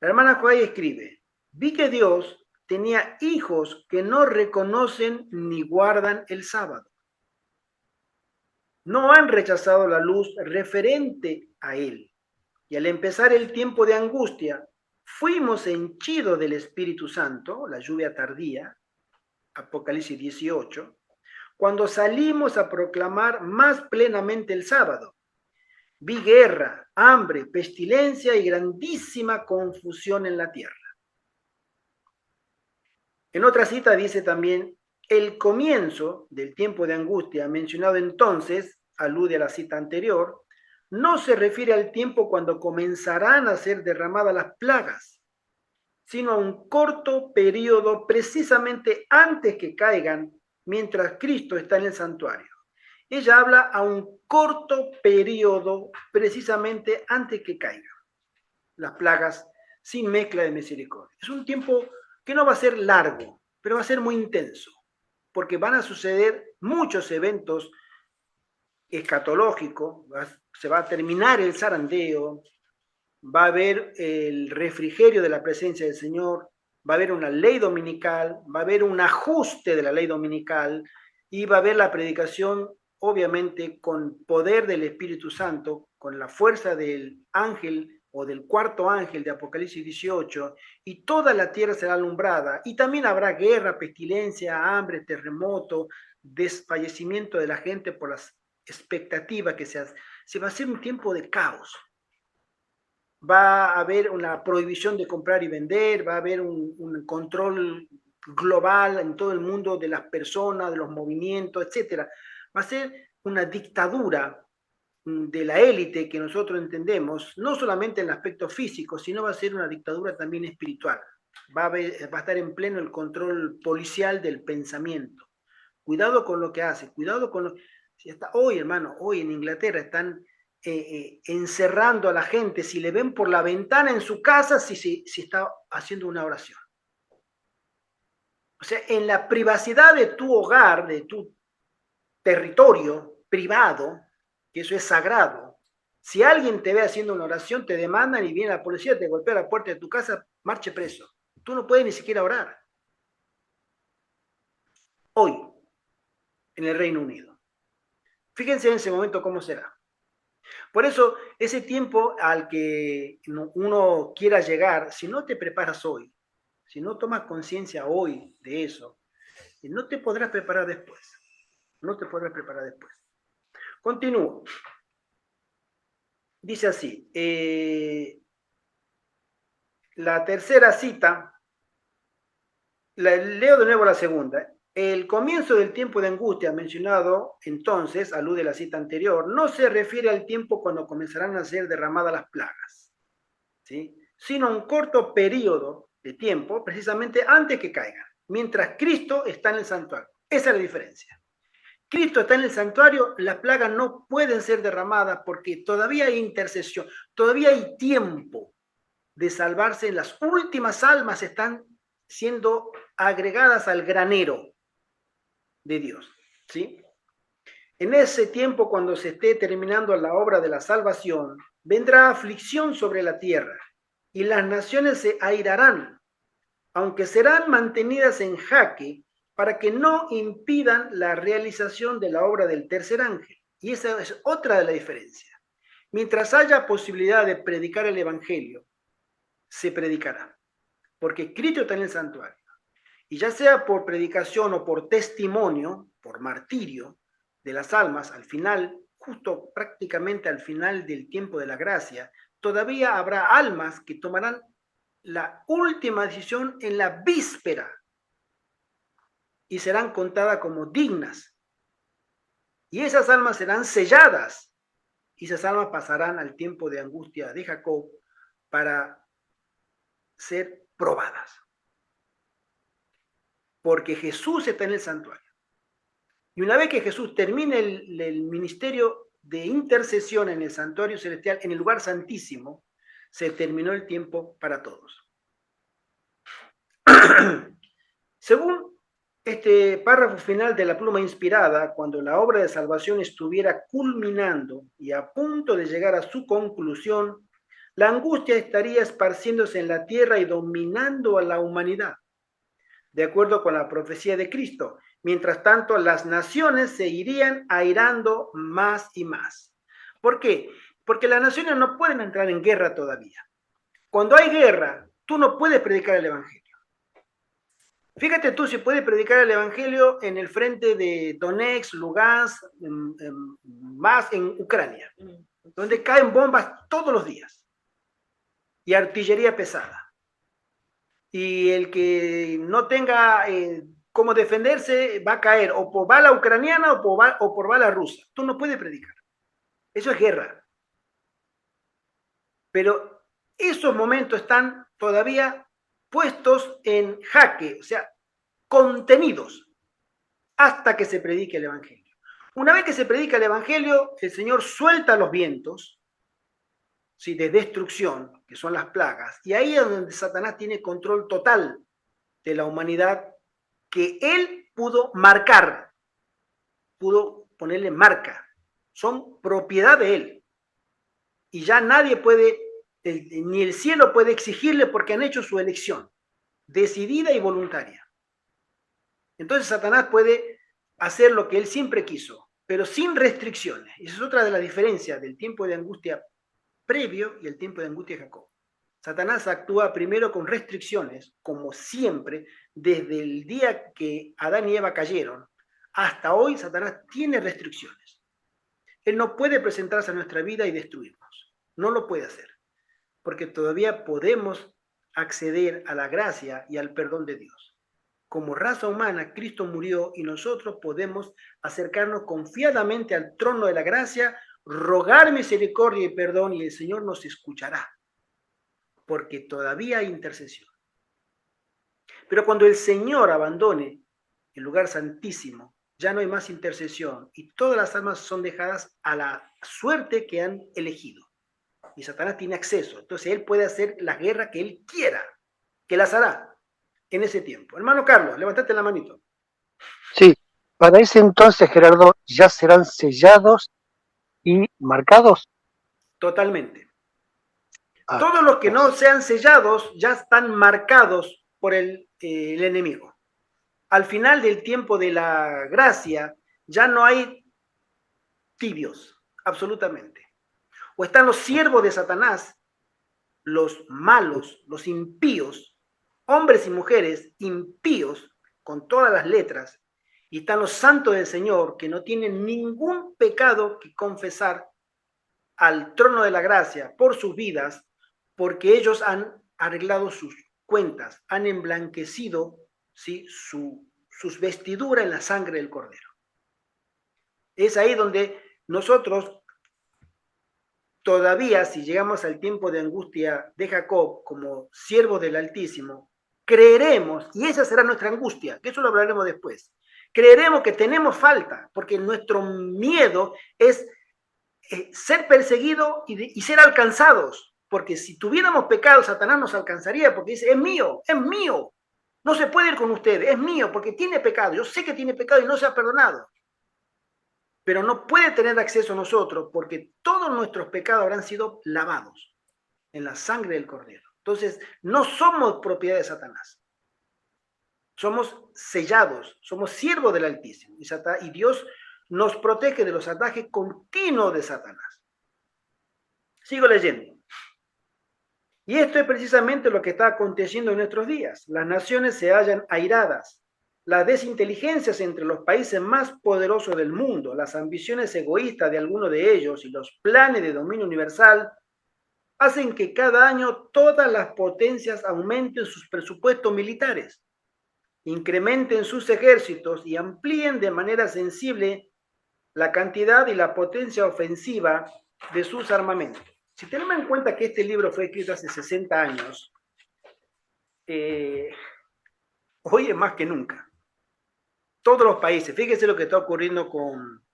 La hermana Joay escribe, vi que Dios tenía hijos que no reconocen ni guardan el sábado. No han rechazado la luz referente a él. Y al empezar el tiempo de angustia, fuimos henchidos del Espíritu Santo, la lluvia tardía, Apocalipsis 18, cuando salimos a proclamar más plenamente el sábado. Vi guerra, hambre, pestilencia y grandísima confusión en la tierra. En otra cita dice también, el comienzo del tiempo de angustia mencionado entonces, alude a la cita anterior, no se refiere al tiempo cuando comenzarán a ser derramadas las plagas, sino a un corto periodo precisamente antes que caigan, mientras Cristo está en el santuario. Ella habla a un corto periodo precisamente antes que caigan las plagas sin mezcla de misericordia. Es un tiempo que no va a ser largo, pero va a ser muy intenso, porque van a suceder muchos eventos escatológicos, se va a terminar el zarandeo, va a haber el refrigerio de la presencia del Señor, va a haber una ley dominical, va a haber un ajuste de la ley dominical y va a haber la predicación, obviamente, con poder del Espíritu Santo, con la fuerza del ángel o del cuarto ángel de Apocalipsis 18, y toda la tierra será alumbrada, y también habrá guerra, pestilencia, hambre, terremoto, desfallecimiento de la gente por las expectativas que se va a hacer un tiempo de caos. Va a haber una prohibición de comprar y vender, va a haber un control global en todo el mundo de las personas, de los movimientos, etc. Va a ser una dictadura de la élite que nosotros entendemos, no solamente en el aspecto físico, sino va a ser una dictadura también espiritual. Va a estar en pleno el control policial del pensamiento. Cuidado con lo que hace, cuidado con lo... Si hasta hoy, hermano, hoy en Inglaterra están encerrando a la gente, si le ven por la ventana en su casa, si está haciendo una oración. O sea, en la privacidad de tu hogar, de tu territorio privado, que eso es sagrado, si alguien te ve haciendo una oración, te demandan y viene la policía, te golpea la puerta de tu casa, marche preso. Tú no puedes ni siquiera orar. Hoy, en el Reino Unido. Fíjense en ese momento cómo será. Por eso, ese tiempo al que uno quiera llegar, si no te preparas hoy, si no tomas conciencia hoy de eso, no te podrás preparar después. No te podrás preparar después. Continúo. Dice así, la tercera cita, leo de nuevo la segunda. El comienzo del tiempo de angustia mencionado entonces, alude a la cita anterior, no se refiere al tiempo cuando comenzarán a ser derramadas las plagas, ¿sí? Sino a un corto periodo de tiempo, precisamente antes que caigan, mientras Cristo está en el santuario. Esa es la diferencia. Cristo está en el santuario, las plagas no pueden ser derramadas porque todavía hay intercesión, todavía hay tiempo de salvarse. Las últimas almas están siendo agregadas al granero de Dios, ¿sí? En ese tiempo, cuando se esté terminando la obra de la salvación, vendrá aflicción sobre la tierra y las naciones se airarán, aunque serán mantenidas en jaque para que no impidan la realización de la obra del tercer ángel. Y esa es otra de la diferencia. Mientras haya posibilidad de predicar el evangelio, se predicará, porque Cristo está en el santuario. Y ya sea por predicación o por testimonio, por martirio de las almas, al final, justo prácticamente al final del tiempo de la gracia, todavía habrá almas que tomarán la última decisión en la víspera y serán contadas como dignas. Y esas almas serán selladas y esas almas pasarán al tiempo de angustia de Jacob para ser probadas. Porque Jesús está en el santuario. Y una vez que Jesús termine el ministerio de intercesión en el santuario celestial, en el lugar santísimo, se terminó el tiempo para todos. Según este párrafo final de la pluma inspirada, cuando la obra de salvación estuviera culminando y a punto de llegar a su conclusión, la angustia estaría esparciéndose en la tierra y dominando a la humanidad. de acuerdo con la profecía de Cristo. Mientras tanto, las naciones se irían airando más y más. ¿Por qué? Porque las naciones no pueden entrar en guerra todavía. Cuando hay guerra, tú no puedes predicar el Evangelio. Fíjate tú si puedes predicar el Evangelio en el frente de Donetsk, Lugansk, más en Ucrania, donde caen bombas todos los días y artillería pesada. Y el que no tenga cómo defenderse va a caer o por bala ucraniana o por bala rusa. Tú no puedes predicar. Eso es guerra. Pero esos momentos están todavía puestos en jaque, o sea, contenidos, hasta que se predique el Evangelio. Una vez que se predica el Evangelio, el Señor suelta los vientos, ¿sí?, de destrucción, que son las plagas, y ahí es donde Satanás tiene control total de la humanidad, que él pudo marcar, pudo ponerle marca, son propiedad de él, y ya nadie puede, ni el cielo puede exigirle, porque han hecho su elección, decidida y voluntaria. Entonces Satanás puede hacer lo que él siempre quiso, pero sin restricciones. Y esa es otra de las diferencias del tiempo de angustia previo y el tiempo de angustia de Jacob. Satanás actúa primero con restricciones, como siempre, desde el día que Adán y Eva cayeron hasta hoy. Satanás tiene restricciones. Él no puede presentarse a nuestra vida y destruirnos. No lo puede hacer, porque todavía podemos acceder a la gracia y al perdón de Dios. Como raza humana, Cristo murió y nosotros podemos acercarnos confiadamente al trono de la gracia, rogar misericordia y perdón, y el Señor nos escuchará, porque todavía hay intercesión. Pero cuando el Señor abandone el lugar santísimo, ya no hay más intercesión y todas las almas son dejadas a la suerte que han elegido. Y Satanás tiene acceso, entonces él puede hacer la guerra que él quiera, que las hará en ese tiempo. Hermano Carlos, levántate la manito. Sí, para ese entonces, Gerardo, ya serán sellados y marcados. Totalmente. Todos los que no sean sellados ya están marcados por el enemigo. Al final del tiempo de la gracia ya no hay tibios, absolutamente. O están los siervos de Satanás, los malos, los impíos, hombres y mujeres impíos con todas las letras, y están los santos del Señor que no tienen ningún pecado que confesar al trono de la gracia por sus vidas, porque ellos han arreglado sus cuentas, han emblanquecido, ¿sí?, sus vestiduras en la sangre del Cordero. Es ahí donde nosotros todavía, si llegamos al tiempo de angustia de Jacob como siervos del Altísimo, creeremos, y esa será nuestra angustia, que eso lo hablaremos después, creeremos que tenemos falta, porque nuestro miedo es ser perseguido y ser alcanzados, porque si tuviéramos pecado, Satanás nos alcanzaría, porque dice, es mío, no se puede ir con ustedes, es mío, porque tiene pecado, yo sé que tiene pecado y no se ha perdonado, pero no puede tener acceso a nosotros, porque todos nuestros pecados habrán sido lavados en la sangre del Cordero. Entonces, no somos propiedad de Satanás, somos sellados, somos siervos del Altísimo, y Dios nos protege de los ataques continuos de Satanás. Sigo leyendo. Y esto es precisamente lo que está aconteciendo en nuestros días. Las naciones se hallan airadas, las desinteligencias entre los países más poderosos del mundo, las ambiciones egoístas de algunos de ellos y los planes de dominio universal hacen que cada año todas las potencias aumenten sus presupuestos militares, incrementen sus ejércitos y amplíen de manera sensible la cantidad y la potencia ofensiva de sus armamentos. Si tenemos en cuenta que este libro fue escrito hace 60 años, hoy es más que nunca. Todos los países, fíjese lo que está ocurriendo con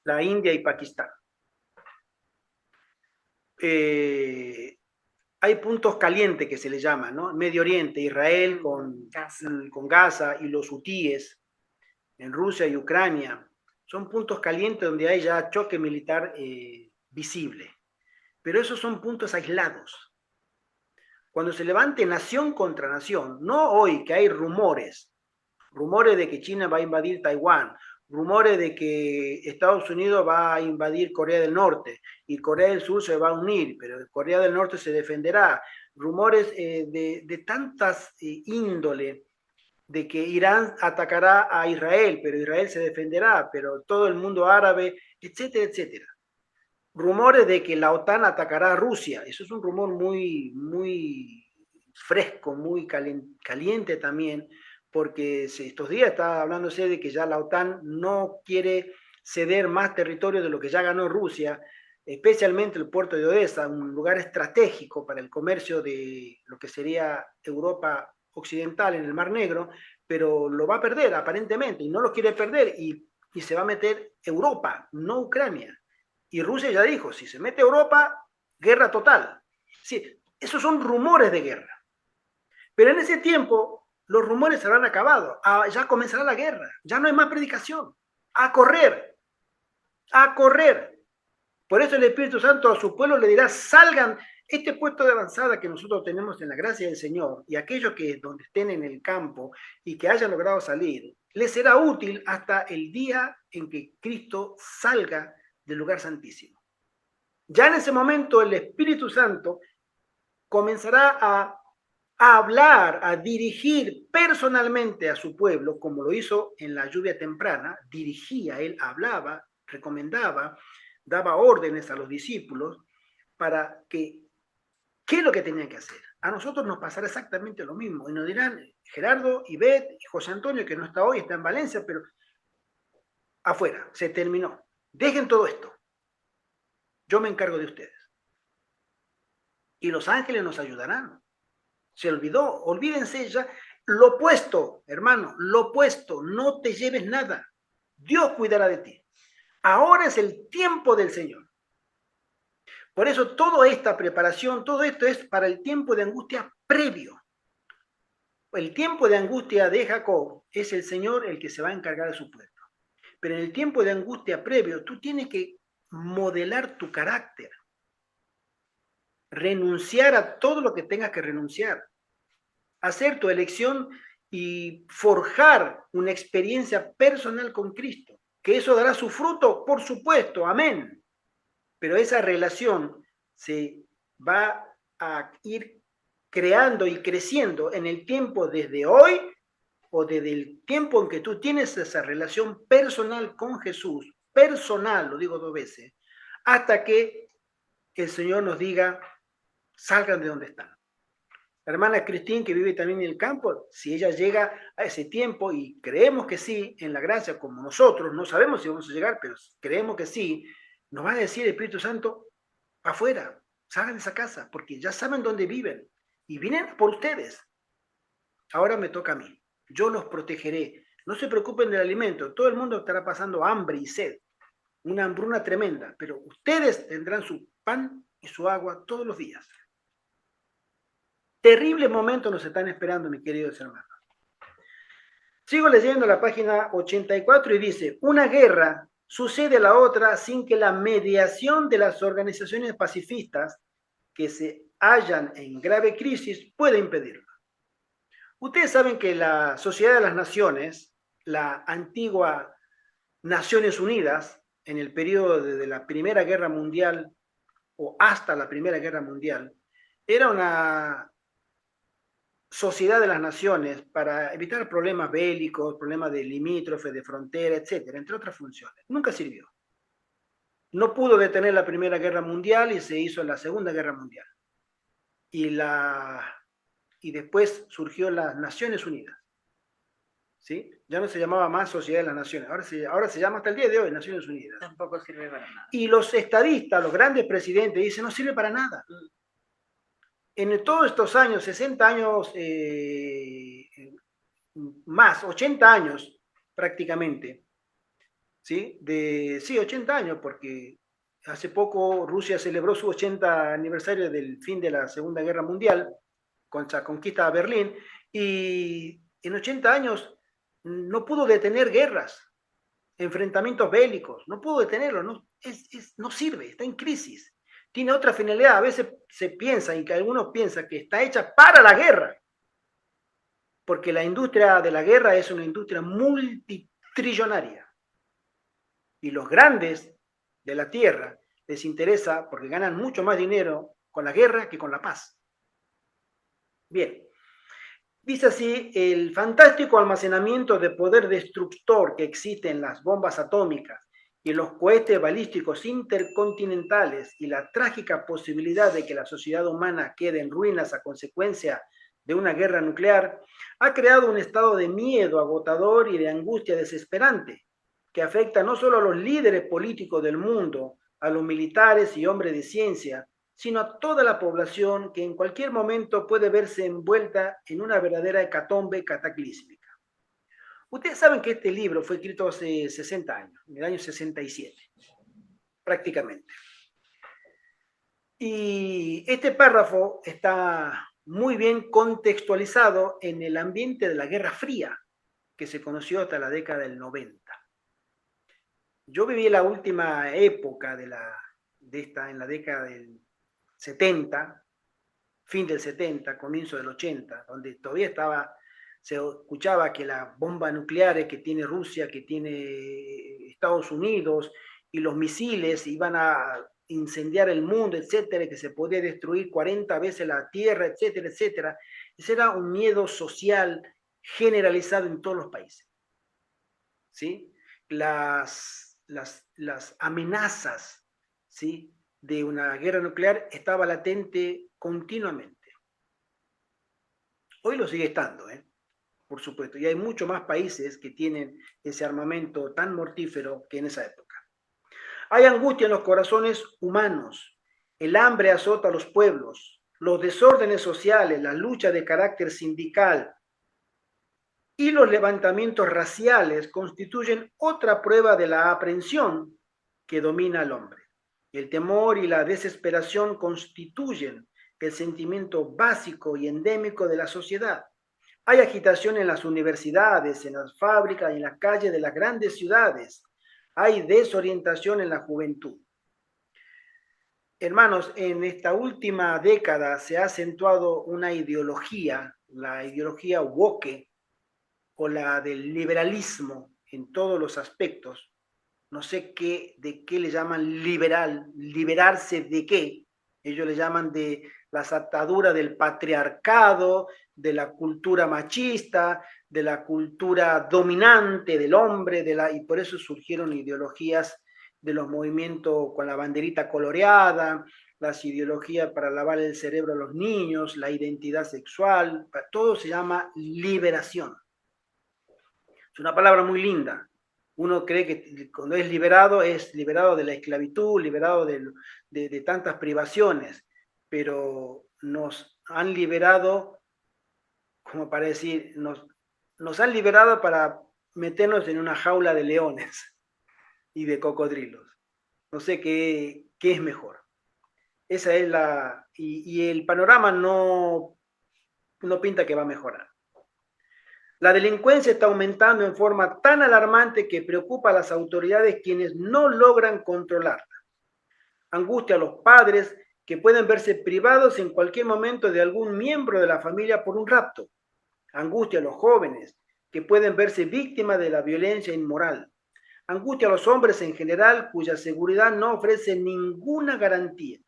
la India y Pakistán. Hay puntos calientes que se le llama, ¿no? Medio Oriente, Israel con Gaza y los hutíes, en Rusia y Ucrania. Son puntos calientes donde hay ya choque militar visible. Pero esos son puntos aislados. Cuando se levante nación contra nación, no hoy que hay rumores rumores de que China va a invadir Taiwán, rumores de que Estados Unidos va a invadir Corea del Norte y Corea del Sur se va a unir, pero Corea del Norte se defenderá, rumores de tantas índole, de que Irán atacará a Israel, pero Israel se defenderá, pero todo el mundo árabe, etcétera, etcétera. Rumores de que la OTAN atacará a Rusia, eso es un rumor muy fresco, muy caliente también, porque estos días está hablándose de que ya la OTAN no quiere ceder más territorio de lo que ya ganó Rusia, especialmente el puerto de Odessa, un lugar estratégico para el comercio de lo que sería Europa occidental en el Mar Negro, pero lo va a perder aparentemente y no lo quiere perder y se va a meter Europa, no Ucrania. Y Rusia ya dijo, si se mete Europa, guerra total. Sí, esos son rumores de guerra. Pero en ese tiempo los rumores se habrán acabado, ya comenzará la guerra, ya no hay más predicación. A correr, a correr. Por eso el Espíritu Santo a su pueblo le dirá, salgan. Este puesto de avanzada que nosotros tenemos en la gracia del Señor y aquellos que donde estén en el campo y que hayan logrado salir, les será útil hasta el día en que Cristo salga del lugar santísimo. Ya en ese momento el Espíritu Santo comenzará a hablar, a dirigir personalmente a su pueblo, como lo hizo en la lluvia temprana, dirigía, él hablaba, recomendaba, daba órdenes a los discípulos para que, ¿qué es lo que tenían que hacer? A nosotros nos pasará exactamente lo mismo, y nos dirán, Gerardo, Ivette y José Antonio, que no está hoy, está en Valencia, pero afuera, se terminó. Dejen todo esto. Yo me encargo de ustedes. Y los ángeles nos ayudarán. Se olvidó, olvídense ya. Lo opuesto, hermano, lo opuesto, no te lleves nada. Dios cuidará de ti. Ahora es el tiempo del Señor. Por eso toda esta preparación, todo esto es para el tiempo de angustia previo. El tiempo de angustia de Jacob es el Señor el que se va a encargar de su pueblo. Pero en el tiempo de angustia previo, tú tienes que modelar tu carácter. Renunciar a todo lo que tengas que renunciar. Hacer tu elección y forjar una experiencia personal con Cristo. Que eso dará su fruto, por supuesto, amén. Pero esa relación se va a ir creando y creciendo en el tiempo desde hoy o desde el tiempo en que tú tienes esa relación personal con Jesús, personal, lo digo 2 veces, hasta que el Señor nos diga, salgan de donde están. La hermana Cristín, que vive también en el campo, si ella llega a ese tiempo, y creemos que sí, en la gracia, como nosotros, no sabemos si vamos a llegar, pero creemos que sí, nos va a decir el Espíritu Santo, afuera, salgan de esa casa, porque ya saben dónde viven, y vienen por ustedes. Ahora me toca a mí, yo los protegeré. No se preocupen del alimento, todo el mundo estará pasando hambre y sed, una hambruna tremenda, pero ustedes tendrán su pan y su agua todos los días. Terribles momentos nos están esperando, mis queridos hermanos. Sigo leyendo la página 84 y dice, una guerra sucede a la otra sin que la mediación de las organizaciones pacifistas que se hallan en grave crisis pueda impedirlo. Ustedes saben que la Sociedad de las Naciones, la antigua Naciones Unidas, en el periodo de la Primera Guerra Mundial o hasta la Primera Guerra Mundial, era una Sociedad de las Naciones para evitar problemas bélicos, problemas de limítrofes, de frontera, etcétera, entre otras funciones. Nunca sirvió. No pudo detener la Primera Guerra Mundial y se hizo la Segunda Guerra Mundial. Y después surgió las Naciones Unidas. ¿Sí? Ya no se llamaba más Sociedad de las Naciones, ahora se llama hasta el día de hoy Naciones Unidas. Tampoco sirve para nada. Y los estadistas, los grandes presidentes, dicen, no sirve para nada. En todos estos años, 60 años más, 80 años prácticamente, ¿sí? 80 años, porque hace poco Rusia celebró su 80 aniversario del fin de la Segunda Guerra Mundial, con la conquista de Berlín, y en 80 años no pudo detener guerras, enfrentamientos bélicos, no pudo detenerlo, no sirve, está en crisis. Tiene otra finalidad, a veces se piensa, y que algunos piensan que está hecha para la guerra. porque la industria de la guerra es una industria multitrillonaria. Y los grandes de la tierra les interesa porque ganan mucho más dinero con la guerra que con la paz. Bien, dice así: el fantástico almacenamiento de poder destructor que existe en las bombas atómicas y en los cohetes balísticos intercontinentales y la trágica posibilidad de que la sociedad humana quede en ruinas a consecuencia de una guerra nuclear, ha creado un estado de miedo agotador y de angustia desesperante que afecta no solo a los líderes políticos del mundo, a los militares y hombres de ciencia, sino a toda la población que en cualquier momento puede verse envuelta en una verdadera hecatombe cataclísmica. Ustedes saben que este libro fue escrito hace 60 años, en el año 67, prácticamente. Y este párrafo está muy bien contextualizado en el ambiente de la Guerra Fría, que se conoció hasta la década del 90. Yo viví la última época en la década del 70, fin del 70, comienzo del 80, donde todavía se escuchaba que las bombas nucleares que tiene Rusia, que tiene Estados Unidos, y los misiles iban a incendiar el mundo, etcétera, que se podía destruir 40 veces la Tierra, etcétera, etcétera. Ese era un miedo social generalizado en todos los países. ¿Sí? Las amenazas, ¿sí?, de una guerra nuclear estaba latente continuamente. Hoy lo sigue estando, por supuesto, y hay muchos más países que tienen ese armamento tan mortífero que en esa época. Hay angustia en los corazones humanos, el hambre azota a los pueblos, los desórdenes sociales, la lucha de carácter sindical y los levantamientos raciales constituyen otra prueba de la aprensión que domina al hombre. El temor y la desesperación constituyen el sentimiento básico y endémico de la sociedad. Hay agitación en las universidades, en las fábricas y en las calles de las grandes ciudades. Hay desorientación en la juventud. Hermanos, en esta última década se ha acentuado una ideología, la ideología woke, o la del liberalismo en todos los aspectos. No sé de qué le llaman liberal, liberarse de qué. Ellos le llaman de las ataduras del patriarcado, de la cultura machista, de la cultura dominante del hombre, y por eso surgieron ideologías de los movimientos con la banderita coloreada, las ideologías para lavar el cerebro a los niños, la identidad sexual, todo se llama liberación. Es una palabra muy linda. Uno cree que cuando es liberado de la esclavitud, liberado de tantas privaciones, pero nos han liberado, como para decir, nos han liberado para meternos en una jaula de leones y de cocodrilos. No sé qué es mejor. Esa es y el panorama no pinta que va a mejorar. La delincuencia está aumentando en forma tan alarmante que preocupa a las autoridades, quienes no logran controlarla. Angustia a los padres, que pueden verse privados en cualquier momento de algún miembro de la familia por un rapto. Angustia a los jóvenes, que pueden verse víctimas de la violencia inmoral. Angustia a los hombres en general, cuya seguridad no ofrece ninguna garantía.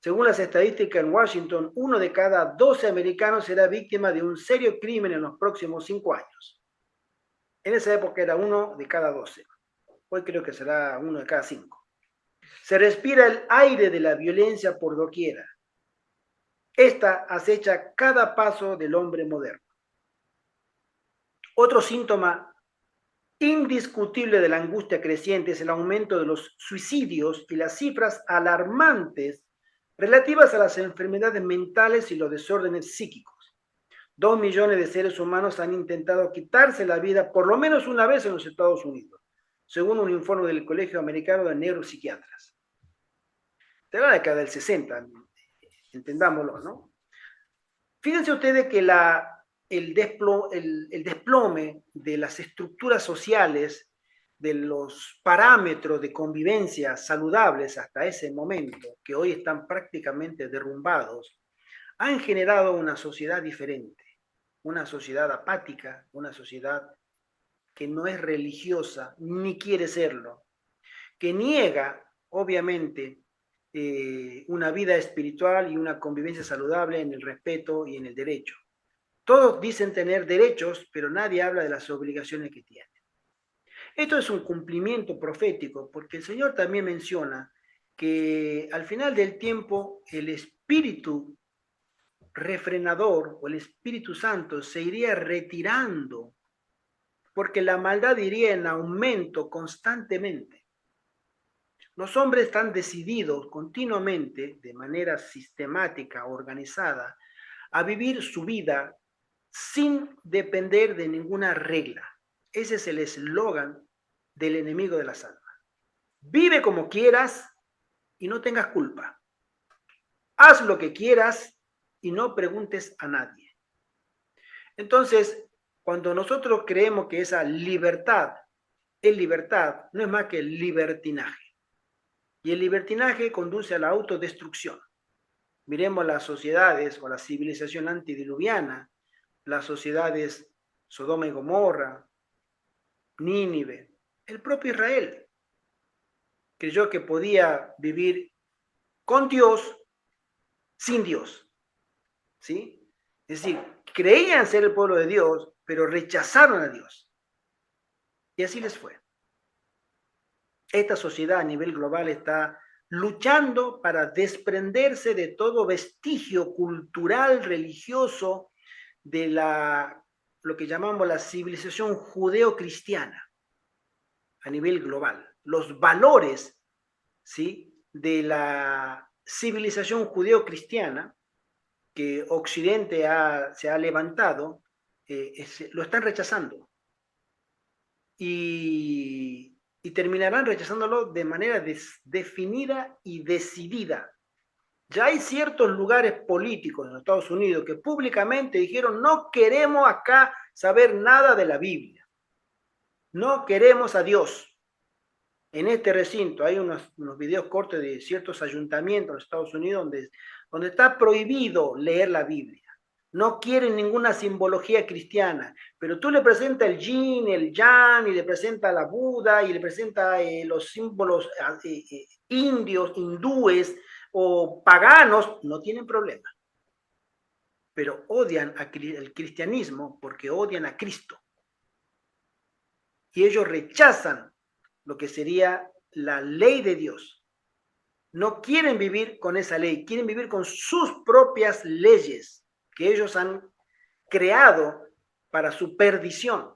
Según las estadísticas en Washington, 1 de cada 12 americanos será víctima de un serio crimen en los próximos 5 años. En esa época era 1 de cada 12. Hoy creo que será 1 de cada 5. Se respira el aire de la violencia por doquiera. Esta acecha cada paso del hombre moderno. Otro síntoma indiscutible de la angustia creciente es el aumento de los suicidios y las cifras alarmantes relativas a las enfermedades mentales y los desórdenes psíquicos. 2 millones de seres humanos han intentado quitarse la vida por lo menos una vez en los Estados Unidos, según un informe del Colegio Americano de Neuropsiquiatras. De la década del 60, entendámoslo, ¿no? Fíjense ustedes que el desplome de las estructuras sociales, de los parámetros de convivencia saludables hasta ese momento, que hoy están prácticamente derrumbados, han generado una sociedad diferente, una sociedad apática, una sociedad que no es religiosa ni quiere serlo, que niega, obviamente, una vida espiritual y una convivencia saludable en el respeto y en el derecho. Todos dicen tener derechos, pero nadie habla de las obligaciones que tienen. Esto es un cumplimiento profético, porque el Señor también menciona que al final del tiempo el Espíritu refrenador o el Espíritu Santo se iría retirando, porque la maldad iría en aumento constantemente. Los hombres están decididos continuamente, de manera sistemática, organizada, a vivir su vida sin depender de ninguna regla. Ese es el eslogan del enemigo de las almas. Vive como quieras y no tengas culpa. Haz lo que quieras y no preguntes a nadie. Entonces, cuando nosotros creemos que esa libertad es libertad, no es más que el libertinaje. Y el libertinaje conduce a la autodestrucción. Miremos las sociedades o la civilización antediluviana, las sociedades Sodoma y Gomorra, Nínive, el propio Israel creyó que podía vivir con Dios sin Dios, ¿sí? Es decir, creían ser el pueblo de Dios, pero rechazaron a Dios. Y así les fue. Esta sociedad a nivel global está luchando para desprenderse de todo vestigio cultural, religioso, de lo que llamamos la civilización judeo-cristiana a nivel global. Los valores, ¿sí?, de la civilización judeo-cristiana que Occidente se ha levantado, lo están rechazando. Y terminarán rechazándolo de manera definida y decidida. Ya hay ciertos lugares políticos en los Estados Unidos que públicamente dijeron: no queremos acá saber nada de la Biblia, no queremos a Dios. En este recinto hay unos videos cortos de ciertos ayuntamientos de los Estados Unidos donde está prohibido leer la Biblia. No quieren ninguna simbología cristiana, pero tú le presentas el yin, el yang, y le presentas la Buda, y le presentas los símbolos indios, hindúes o paganos, no tienen problema. Pero odian el cristianismo porque odian a Cristo. Y ellos rechazan lo que sería la ley de Dios. No quieren vivir con esa ley, quieren vivir con sus propias leyes que ellos han creado para su perdición.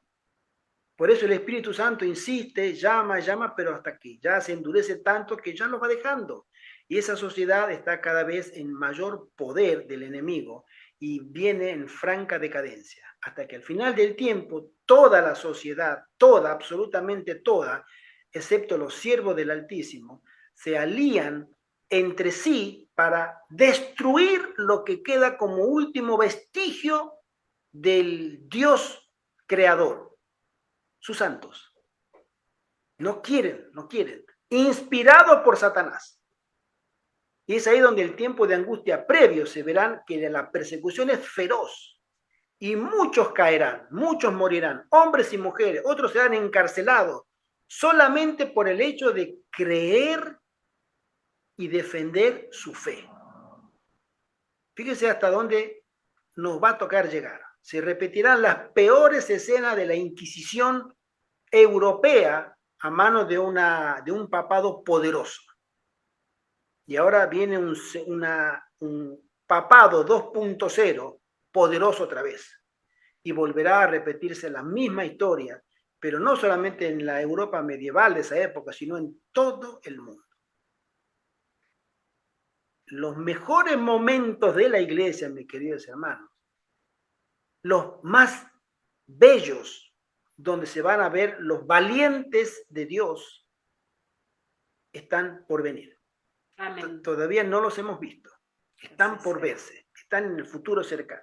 Por eso el Espíritu Santo insiste, llama, pero hasta que ya se endurece tanto que ya los va dejando. Y esa sociedad está cada vez en mayor poder del enemigo y viene en franca decadencia. Hasta que al final del tiempo, toda la sociedad, toda, absolutamente toda, excepto los siervos del Altísimo, se alían entre sí para destruir lo que queda como último vestigio del Dios creador, sus santos. No quieren, inspirado por Satanás. Y es ahí donde el tiempo de angustia previo se verán que la persecución es feroz. Y muchos caerán, muchos morirán, hombres y mujeres, otros serán encarcelados, solamente por el hecho de creer y defender su fe. Fíjense hasta dónde nos va a tocar llegar. Se repetirán las peores escenas de la Inquisición europea a manos de un papado poderoso. Y ahora viene un papado 2.0 poderoso otra vez. Y volverá a repetirse la misma historia, pero no solamente en la Europa medieval de esa época, sino en todo el mundo. Los mejores momentos de la iglesia, mis queridos hermanos, los más bellos, donde se van a ver los valientes de Dios, están por venir. Amén. Todavía no los hemos visto, están por verse, están en el futuro cercano.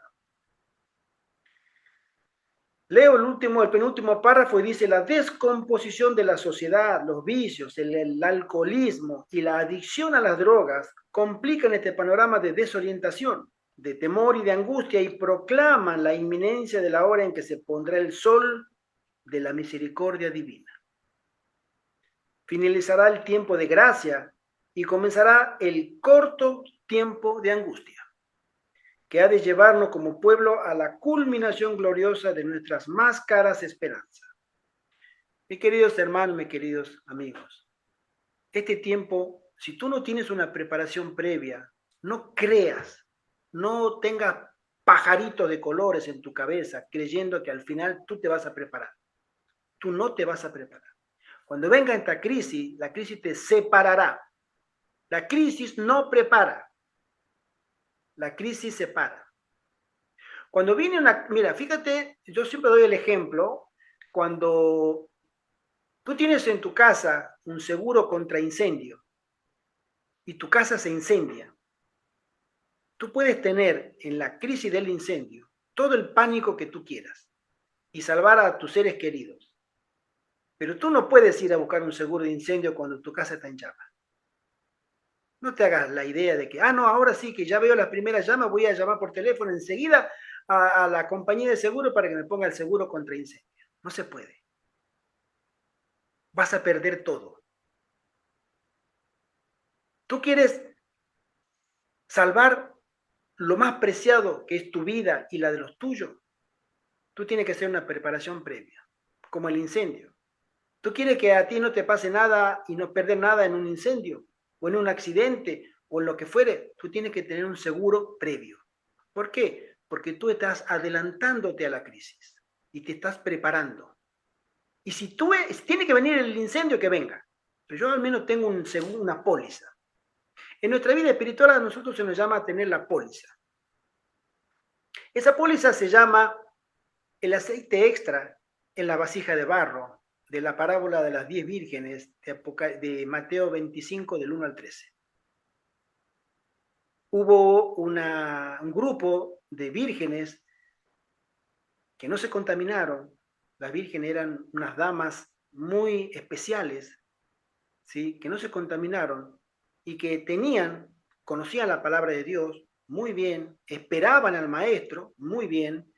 Leo el penúltimo párrafo y dice: la descomposición de la sociedad, los vicios, el alcoholismo y la adicción a las drogas complican este panorama de desorientación. de temor y de angustia y proclaman la inminencia de la hora en que se pondrá el sol de la misericordia divina. Finalizará el tiempo de gracia y comenzará el corto tiempo de angustia, que ha de llevarnos como pueblo a la culminación gloriosa de nuestras más caras esperanzas. Mis queridos hermanos, mis queridos amigos, este tiempo, si tú no tienes una preparación previa, no creas, no tengas pajaritos de colores en tu cabeza creyendo que al final tú te vas a preparar. Tú no te vas a preparar. Cuando venga esta crisis, la crisis te separará. La crisis no prepara. La crisis separa. Cuando viene una... Mira, fíjate, yo siempre doy el ejemplo, cuando tú tienes en tu casa un seguro contra incendio y tu casa se incendia, tú puedes tener en la crisis del incendio todo el pánico que tú quieras y salvar a tus seres queridos. Pero tú no puedes ir a buscar un seguro de incendio cuando tu casa está en llamas. No te hagas la idea de que, no, ahora sí que ya veo las primeras llamas, voy a llamar por teléfono enseguida a la compañía de seguro para que me ponga el seguro contra incendio. No se puede. Vas a perder todo. Tú quieres salvar lo más preciado que es tu vida y la de los tuyos. Tú tienes que hacer una preparación previa, como el incendio. Tú quieres que a ti no te pase nada y no perder nada en un incendio o en un accidente o en lo que fuere. Tú tienes que tener un seguro previo. ¿Por qué? Porque tú estás adelantándote a la crisis y te estás preparando. Y si tú tiene que venir el incendio, que venga. Pero yo al menos tengo un seguro, una póliza. En nuestra vida espiritual a nosotros se nos llama tener la póliza. Esa póliza se llama el aceite extra en la vasija de barro, de la parábola de las 10 vírgenes de Mateo 25, del 1 al 13. Hubo un grupo de vírgenes que no se contaminaron. Las vírgenes eran unas damas muy especiales, ¿sí? Que no se contaminaron y que conocían la palabra de Dios muy bien, esperaban al maestro muy bien,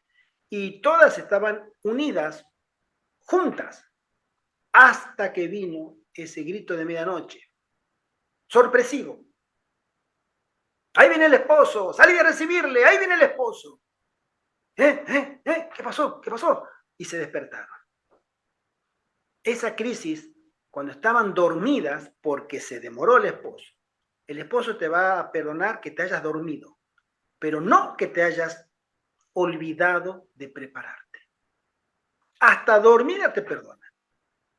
y todas estaban unidas, juntas, hasta que vino ese grito de medianoche, sorpresivo. Ahí viene el esposo, salí a recibirle, ahí viene el esposo. ¿Qué pasó? ¿Qué pasó? Y se despertaron. Esa crisis, cuando estaban dormidas, porque se demoró el esposo te va a perdonar que te hayas dormido, pero no que te hayas olvidado de prepararte. Hasta dormida te perdona,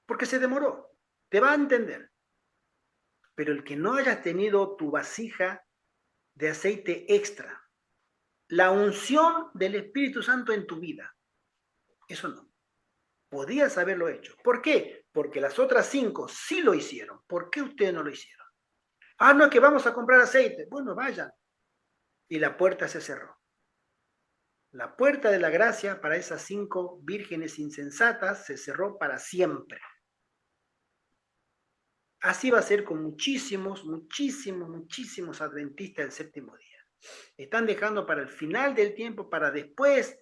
porque se demoró, te va a entender. Pero el que no hayas tenido tu vasija de aceite extra, la unción del Espíritu Santo en tu vida, eso no. Podías haberlo hecho. ¿Por qué? Porque las otras 5 sí lo hicieron. ¿Por qué ustedes no lo hicieron? No, es que vamos a comprar aceite. Bueno, vayan. Y la puerta se cerró. La puerta de la gracia para esas 5 vírgenes insensatas se cerró para siempre. Así va a ser con muchísimos adventistas del séptimo día. Están dejando para el final del tiempo, para después,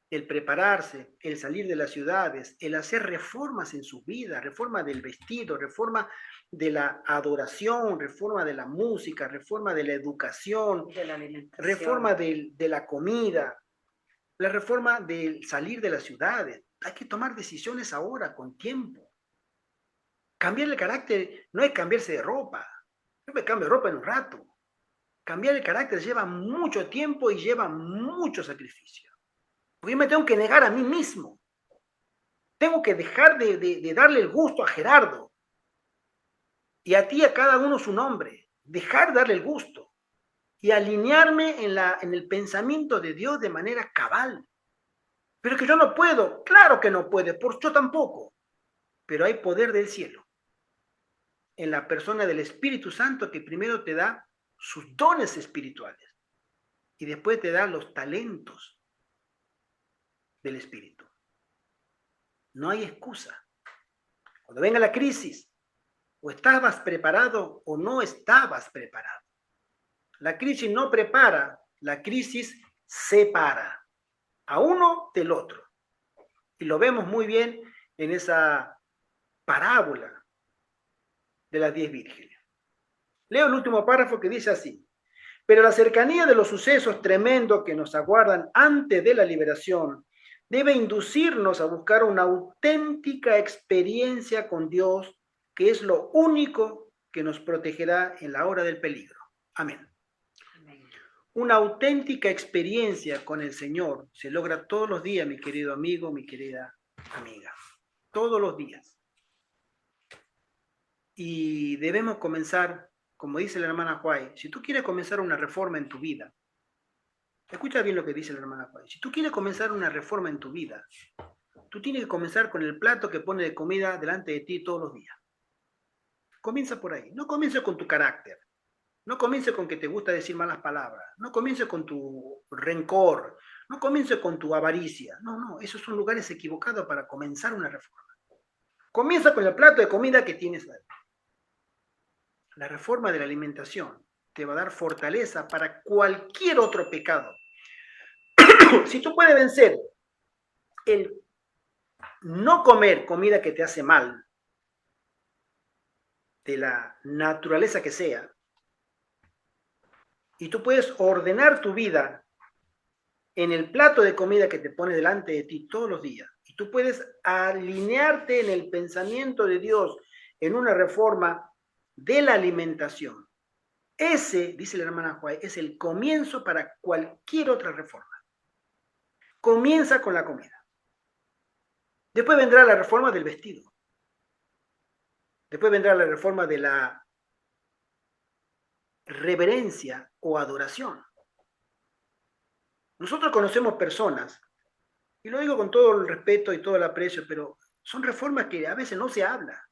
el prepararse, el salir de las ciudades, el hacer reformas en su vida, reforma del vestido, reforma de la adoración, reforma de la música, reforma de la educación, de la alimentación, reforma de la comida, la reforma del salir de las ciudades. Hay que tomar decisiones ahora, con tiempo. Cambiar el carácter no es cambiarse de ropa. Yo me cambio de ropa en un rato. Cambiar el carácter lleva mucho tiempo y lleva mucho sacrificio. Porque yo me tengo que negar a mí mismo. Tengo que dejar de darle el gusto a Gerardo. Y a ti, a cada uno su nombre. Dejar de darle el gusto. Y alinearme en el pensamiento de Dios de manera cabal. Pero que yo no puedo. Claro que no puede. Por yo tampoco. Pero hay poder del cielo. En la persona del Espíritu Santo, que primero te da sus dones espirituales. Y después te da los talentos del Espíritu. No hay excusa. Cuando venga la crisis, o estabas preparado o no estabas preparado. La crisis no prepara, la crisis separa a uno del otro. Y lo vemos muy bien en esa parábola de las 10 vírgenes. Leo el último párrafo que dice así: pero la cercanía de los sucesos tremendos que nos aguardan antes de la liberación debe inducirnos a buscar una auténtica experiencia con Dios, que es lo único que nos protegerá en la hora del peligro. Amén. Una auténtica experiencia con el Señor se logra todos los días, mi querido amigo, mi querida amiga. Todos los días. Y debemos comenzar, como dice la hermana Huay, si tú quieres comenzar una reforma en tu vida, escucha bien lo que dice la hermana Huay, si tú quieres comenzar una reforma en tu vida, tú tienes que comenzar con el plato que pone de comida delante de ti todos los días. Comienza por ahí. No comiences con tu carácter. No comiences con que te gusta decir malas palabras. No comiences con tu rencor. No comiences con tu avaricia. No, esos son lugares equivocados para comenzar una reforma. Comienza con el plato de comida que tienes ahí. La reforma de la alimentación te va a dar fortaleza para cualquier otro pecado. Si tú puedes vencer el no comer comida que te hace mal, de la naturaleza que sea, y tú puedes ordenar tu vida en el plato de comida que te pone delante de ti todos los días, y tú puedes alinearte en el pensamiento de Dios en una reforma de la alimentación. Ese, dice la hermana Huay, es el comienzo para cualquier otra reforma. Comienza con la comida. Después vendrá la reforma del vestido. Después vendrá la reforma de la reverencia o adoración. Nosotros conocemos personas, y lo digo con todo el respeto y todo el aprecio, pero son reformas que a veces no se habla,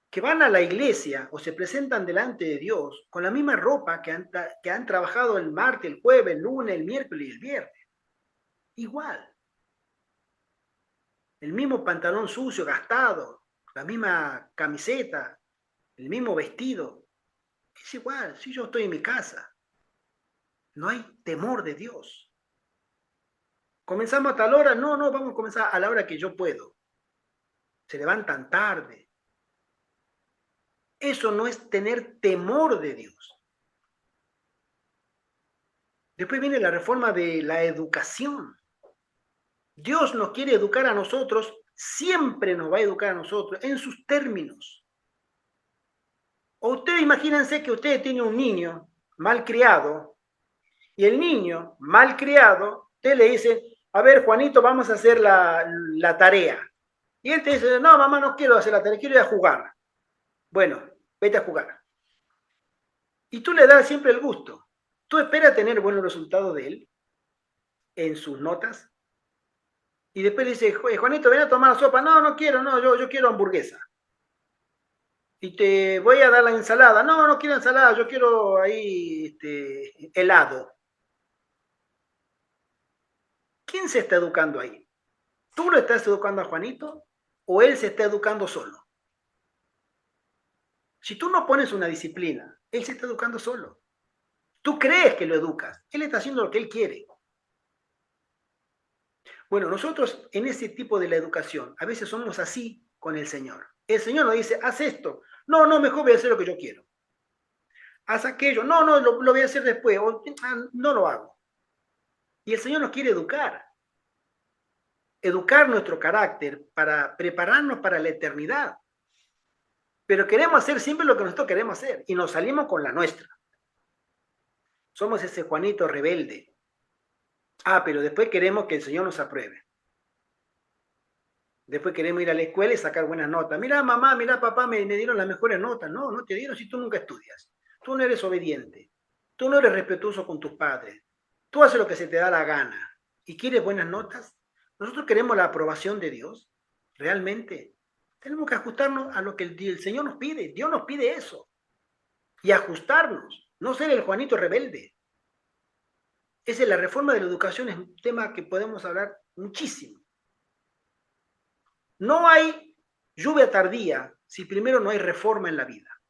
que van a la iglesia o se presentan delante de Dios con la misma ropa que han trabajado el martes, el jueves, el lunes, el miércoles y el viernes. Igual. El mismo pantalón sucio, gastado, la misma camiseta, el mismo vestido. Es igual, si yo estoy en mi casa. No hay temor de Dios. ¿Comenzamos a tal hora? No, vamos a comenzar a la hora que yo puedo. Se levantan tarde. Eso no es tener temor de Dios. Después viene la reforma de la educación. Dios nos quiere educar a nosotros, siempre nos va a educar a nosotros en sus términos. O ustedes imagínense que usted tiene un niño mal criado, y el niño mal criado, usted le dice: a ver, Juanito, vamos a hacer la tarea. Y él te dice: no, mamá, no quiero hacer la tarea, quiero ir a jugar. Bueno, vete a jugar. Y tú le das siempre el gusto. Tú esperas tener buenos resultados de él en sus notas. Y después le dice: Juanito, ven a tomar la sopa. No quiero, yo quiero hamburguesa. Y te voy a dar la ensalada. No quiero ensalada, yo quiero ahí helado. ¿Quién se está educando ahí? ¿Tú lo estás educando a Juanito o él se está educando solo? Si tú no pones una disciplina, él se está educando solo. Tú crees que lo educas, él está haciendo lo que él quiere. Bueno, nosotros en ese tipo de la educación, a veces somos así con el Señor. El Señor nos dice: haz esto. No, mejor voy a hacer lo que yo quiero. Haz aquello. No, lo voy a hacer después. O, no lo hago. Y el Señor nos quiere educar. Educar nuestro carácter para prepararnos para la eternidad. Pero queremos hacer siempre lo que nosotros queremos hacer y nos salimos con la nuestra. Somos ese Juanito rebelde. Pero después queremos que el Señor nos apruebe. Después queremos ir a la escuela y sacar buenas notas. Mira, mamá, mira, papá, me dieron las mejores notas. No te dieron si tú nunca estudias. Tú no eres obediente. Tú no eres respetuoso con tus padres. Tú haces lo que se te da la gana. ¿Y quieres buenas notas? Nosotros queremos la aprobación de Dios. Realmente. Tenemos que ajustarnos a lo que el Señor nos pide. Dios nos pide eso. Y ajustarnos. No ser el Juanito rebelde. Esa es la reforma de la educación. Es un tema que podemos hablar muchísimo. No hay lluvia tardía si primero no hay reforma en la vida.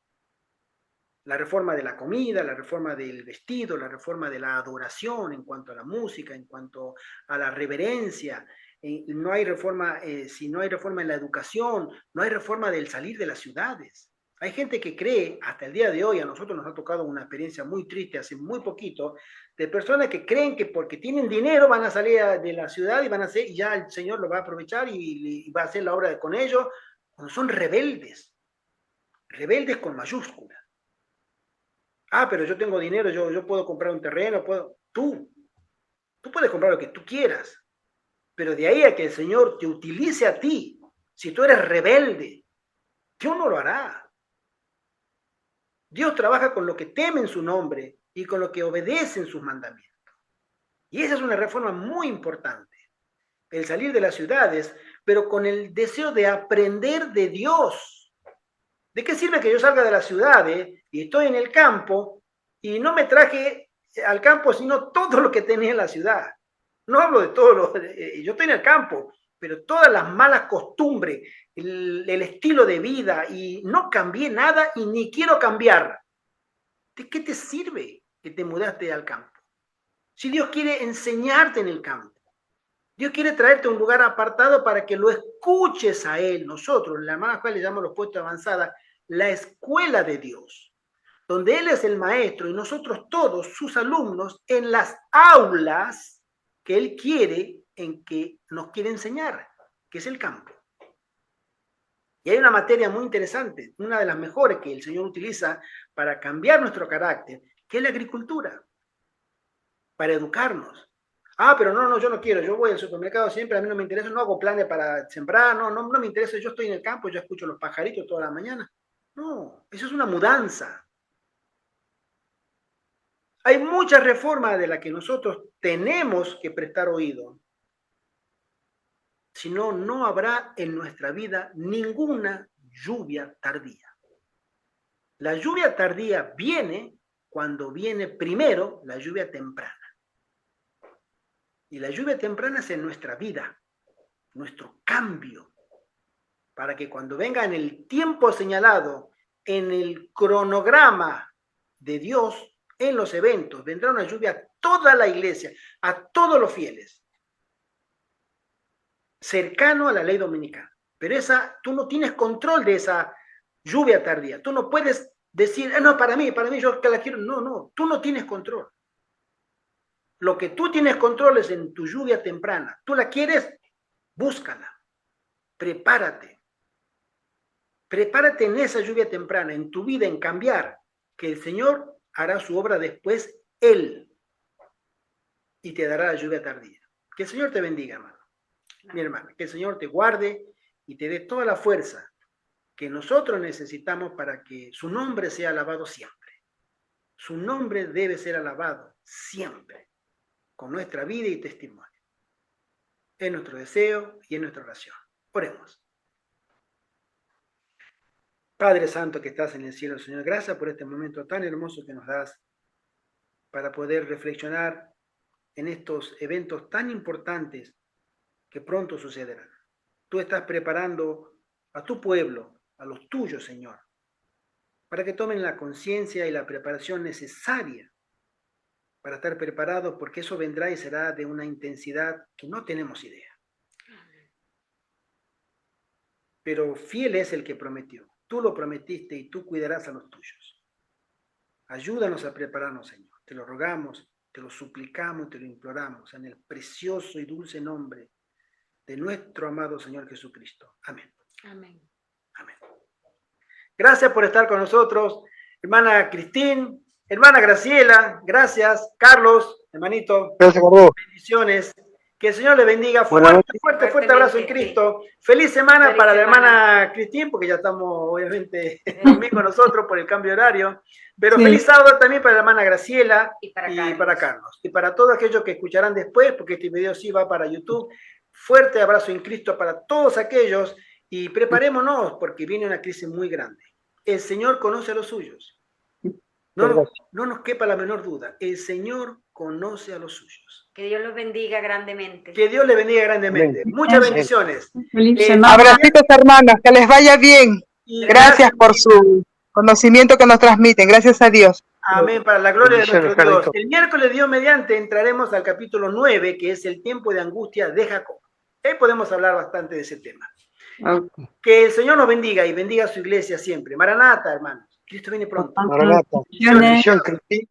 La reforma de la comida, la reforma del vestido, la reforma de la adoración en cuanto a la música, en cuanto a la reverencia. No hay reforma, si no hay reforma en la educación, no hay reforma del salir de las ciudades. Hay gente que cree, hasta el día de hoy, a nosotros nos ha tocado una experiencia muy triste hace muy poquito, de personas que creen que porque tienen dinero van a salir de la ciudad y van a hacer, y ya el Señor lo va a aprovechar y va a hacer la obra con ellos, cuando son rebeldes, rebeldes con mayúsculas. Ah, pero yo tengo dinero, yo puedo comprar un terreno, tú puedes comprar lo que tú quieras, pero de ahí a que el Señor te utilice a ti, si tú eres rebelde, Dios no lo hará. Dios trabaja con lo que temen su nombre y con lo que obedecen sus mandamientos. Y esa es una reforma muy importante, el salir de las ciudades, pero con el deseo de aprender de Dios. ¿De qué sirve que yo salga de las ciudades y estoy en el campo y no me traje al campo sino todo lo que tenía en la ciudad? No hablo de todo yo estoy en el campo, pero todas las malas costumbres, el estilo de vida, y no cambié nada y ni quiero cambiar. ¿De qué te sirve que te mudaste al campo? Si Dios quiere enseñarte en el campo, Dios quiere traerte a un lugar apartado para que lo escuches a Él. Nosotros, en la hermana Juan le llamamos los puestos avanzadas, la escuela de Dios, donde Él es el maestro y nosotros todos, sus alumnos, en las aulas que Él quiere, en que nos quiere enseñar, que es el campo. Y hay una materia muy interesante, una de las mejores que el Señor utiliza para cambiar nuestro carácter, que es la agricultura, para educarnos. Ah, pero no, yo no quiero, yo voy al supermercado siempre, a mí no me interesa, no hago planes para sembrar, no me interesa, yo estoy en el campo, yo escucho los pajaritos toda la mañana. No, eso es una mudanza. Hay muchas reformas de las que nosotros tenemos que prestar oído. Si no, no habrá en nuestra vida ninguna lluvia tardía. La lluvia tardía viene cuando viene primero la lluvia temprana. Y la lluvia temprana es en nuestra vida, nuestro cambio, para que cuando venga en el tiempo señalado, en el cronograma de Dios, en los eventos, vendrá una lluvia a toda la iglesia, a todos los fieles, cercano a la ley dominicana. Pero tú no tienes control de esa lluvia tardía. Tú no puedes decir, no, para mí, yo que la quiero. No, tú no tienes control. Lo que tú tienes control es en tu lluvia temprana. ¿Tú la quieres? Búscala. Prepárate. Prepárate en esa lluvia temprana, en tu vida, en cambiar, que el Señor hará su obra después, Él, y te dará la lluvia tardía. Que el Señor te bendiga, hermano. Mi hermana, que el Señor te guarde y te dé toda la fuerza que nosotros necesitamos para que su nombre sea alabado siempre. Su nombre debe ser alabado siempre, con nuestra vida y testimonio. Es nuestro deseo y es nuestra oración. Oremos. Padre Santo que estás en el cielo, Señor, gracias por este momento tan hermoso que nos das para poder reflexionar en estos eventos tan importantes que pronto sucederán. Tú estás preparando a tu pueblo, a los tuyos, Señor, para que tomen la conciencia y la preparación necesaria para estar preparados, porque eso vendrá y será de una intensidad que no tenemos idea. Pero fiel es el que prometió. Tú lo prometiste y tú cuidarás a los tuyos. Ayúdanos a prepararnos, Señor. Te lo rogamos, te lo suplicamos, te lo imploramos en el precioso y dulce nombre de nuestro amado Señor Jesucristo. Amén. Amén. Amén. Gracias por estar con nosotros, hermana Cristín, hermana Graciela, gracias, Carlos, hermanito. Gracias, Carlos. Bendiciones. Que el Señor le bendiga. Buenas Fuerte abrazo en Cristo. Feliz semana para la hermana Cristín, porque ya estamos obviamente domingo nosotros por el cambio de horario. Pero sí. Feliz sábado también para la hermana Graciela y para Carlos. Y para todos aquellos que escucharán después, porque este video sí va para YouTube. Fuerte abrazo en Cristo para todos aquellos y preparémonos porque viene una crisis muy grande. El Señor conoce a los suyos. No nos quepa la menor duda. El Señor conoce a los suyos. Que Dios los bendiga grandemente. Que Dios les bendiga grandemente. Muchas bendiciones. Abracitos, hermanos. Que les vaya bien. Gracias por su conocimiento que nos transmiten. Gracias a Dios. Amén, para la gloria de Bendiciones, nuestro Dios. Carlito. El miércoles, Dios mediante, entraremos al capítulo 9, que es el tiempo de angustia de Jacob. Ahí podemos hablar bastante de ese tema. Ok. Que el Señor nos bendiga y bendiga a su iglesia siempre. Maranata, hermanos. Cristo viene pronto. Maranata. Bendiciones. Bendición, Cristi.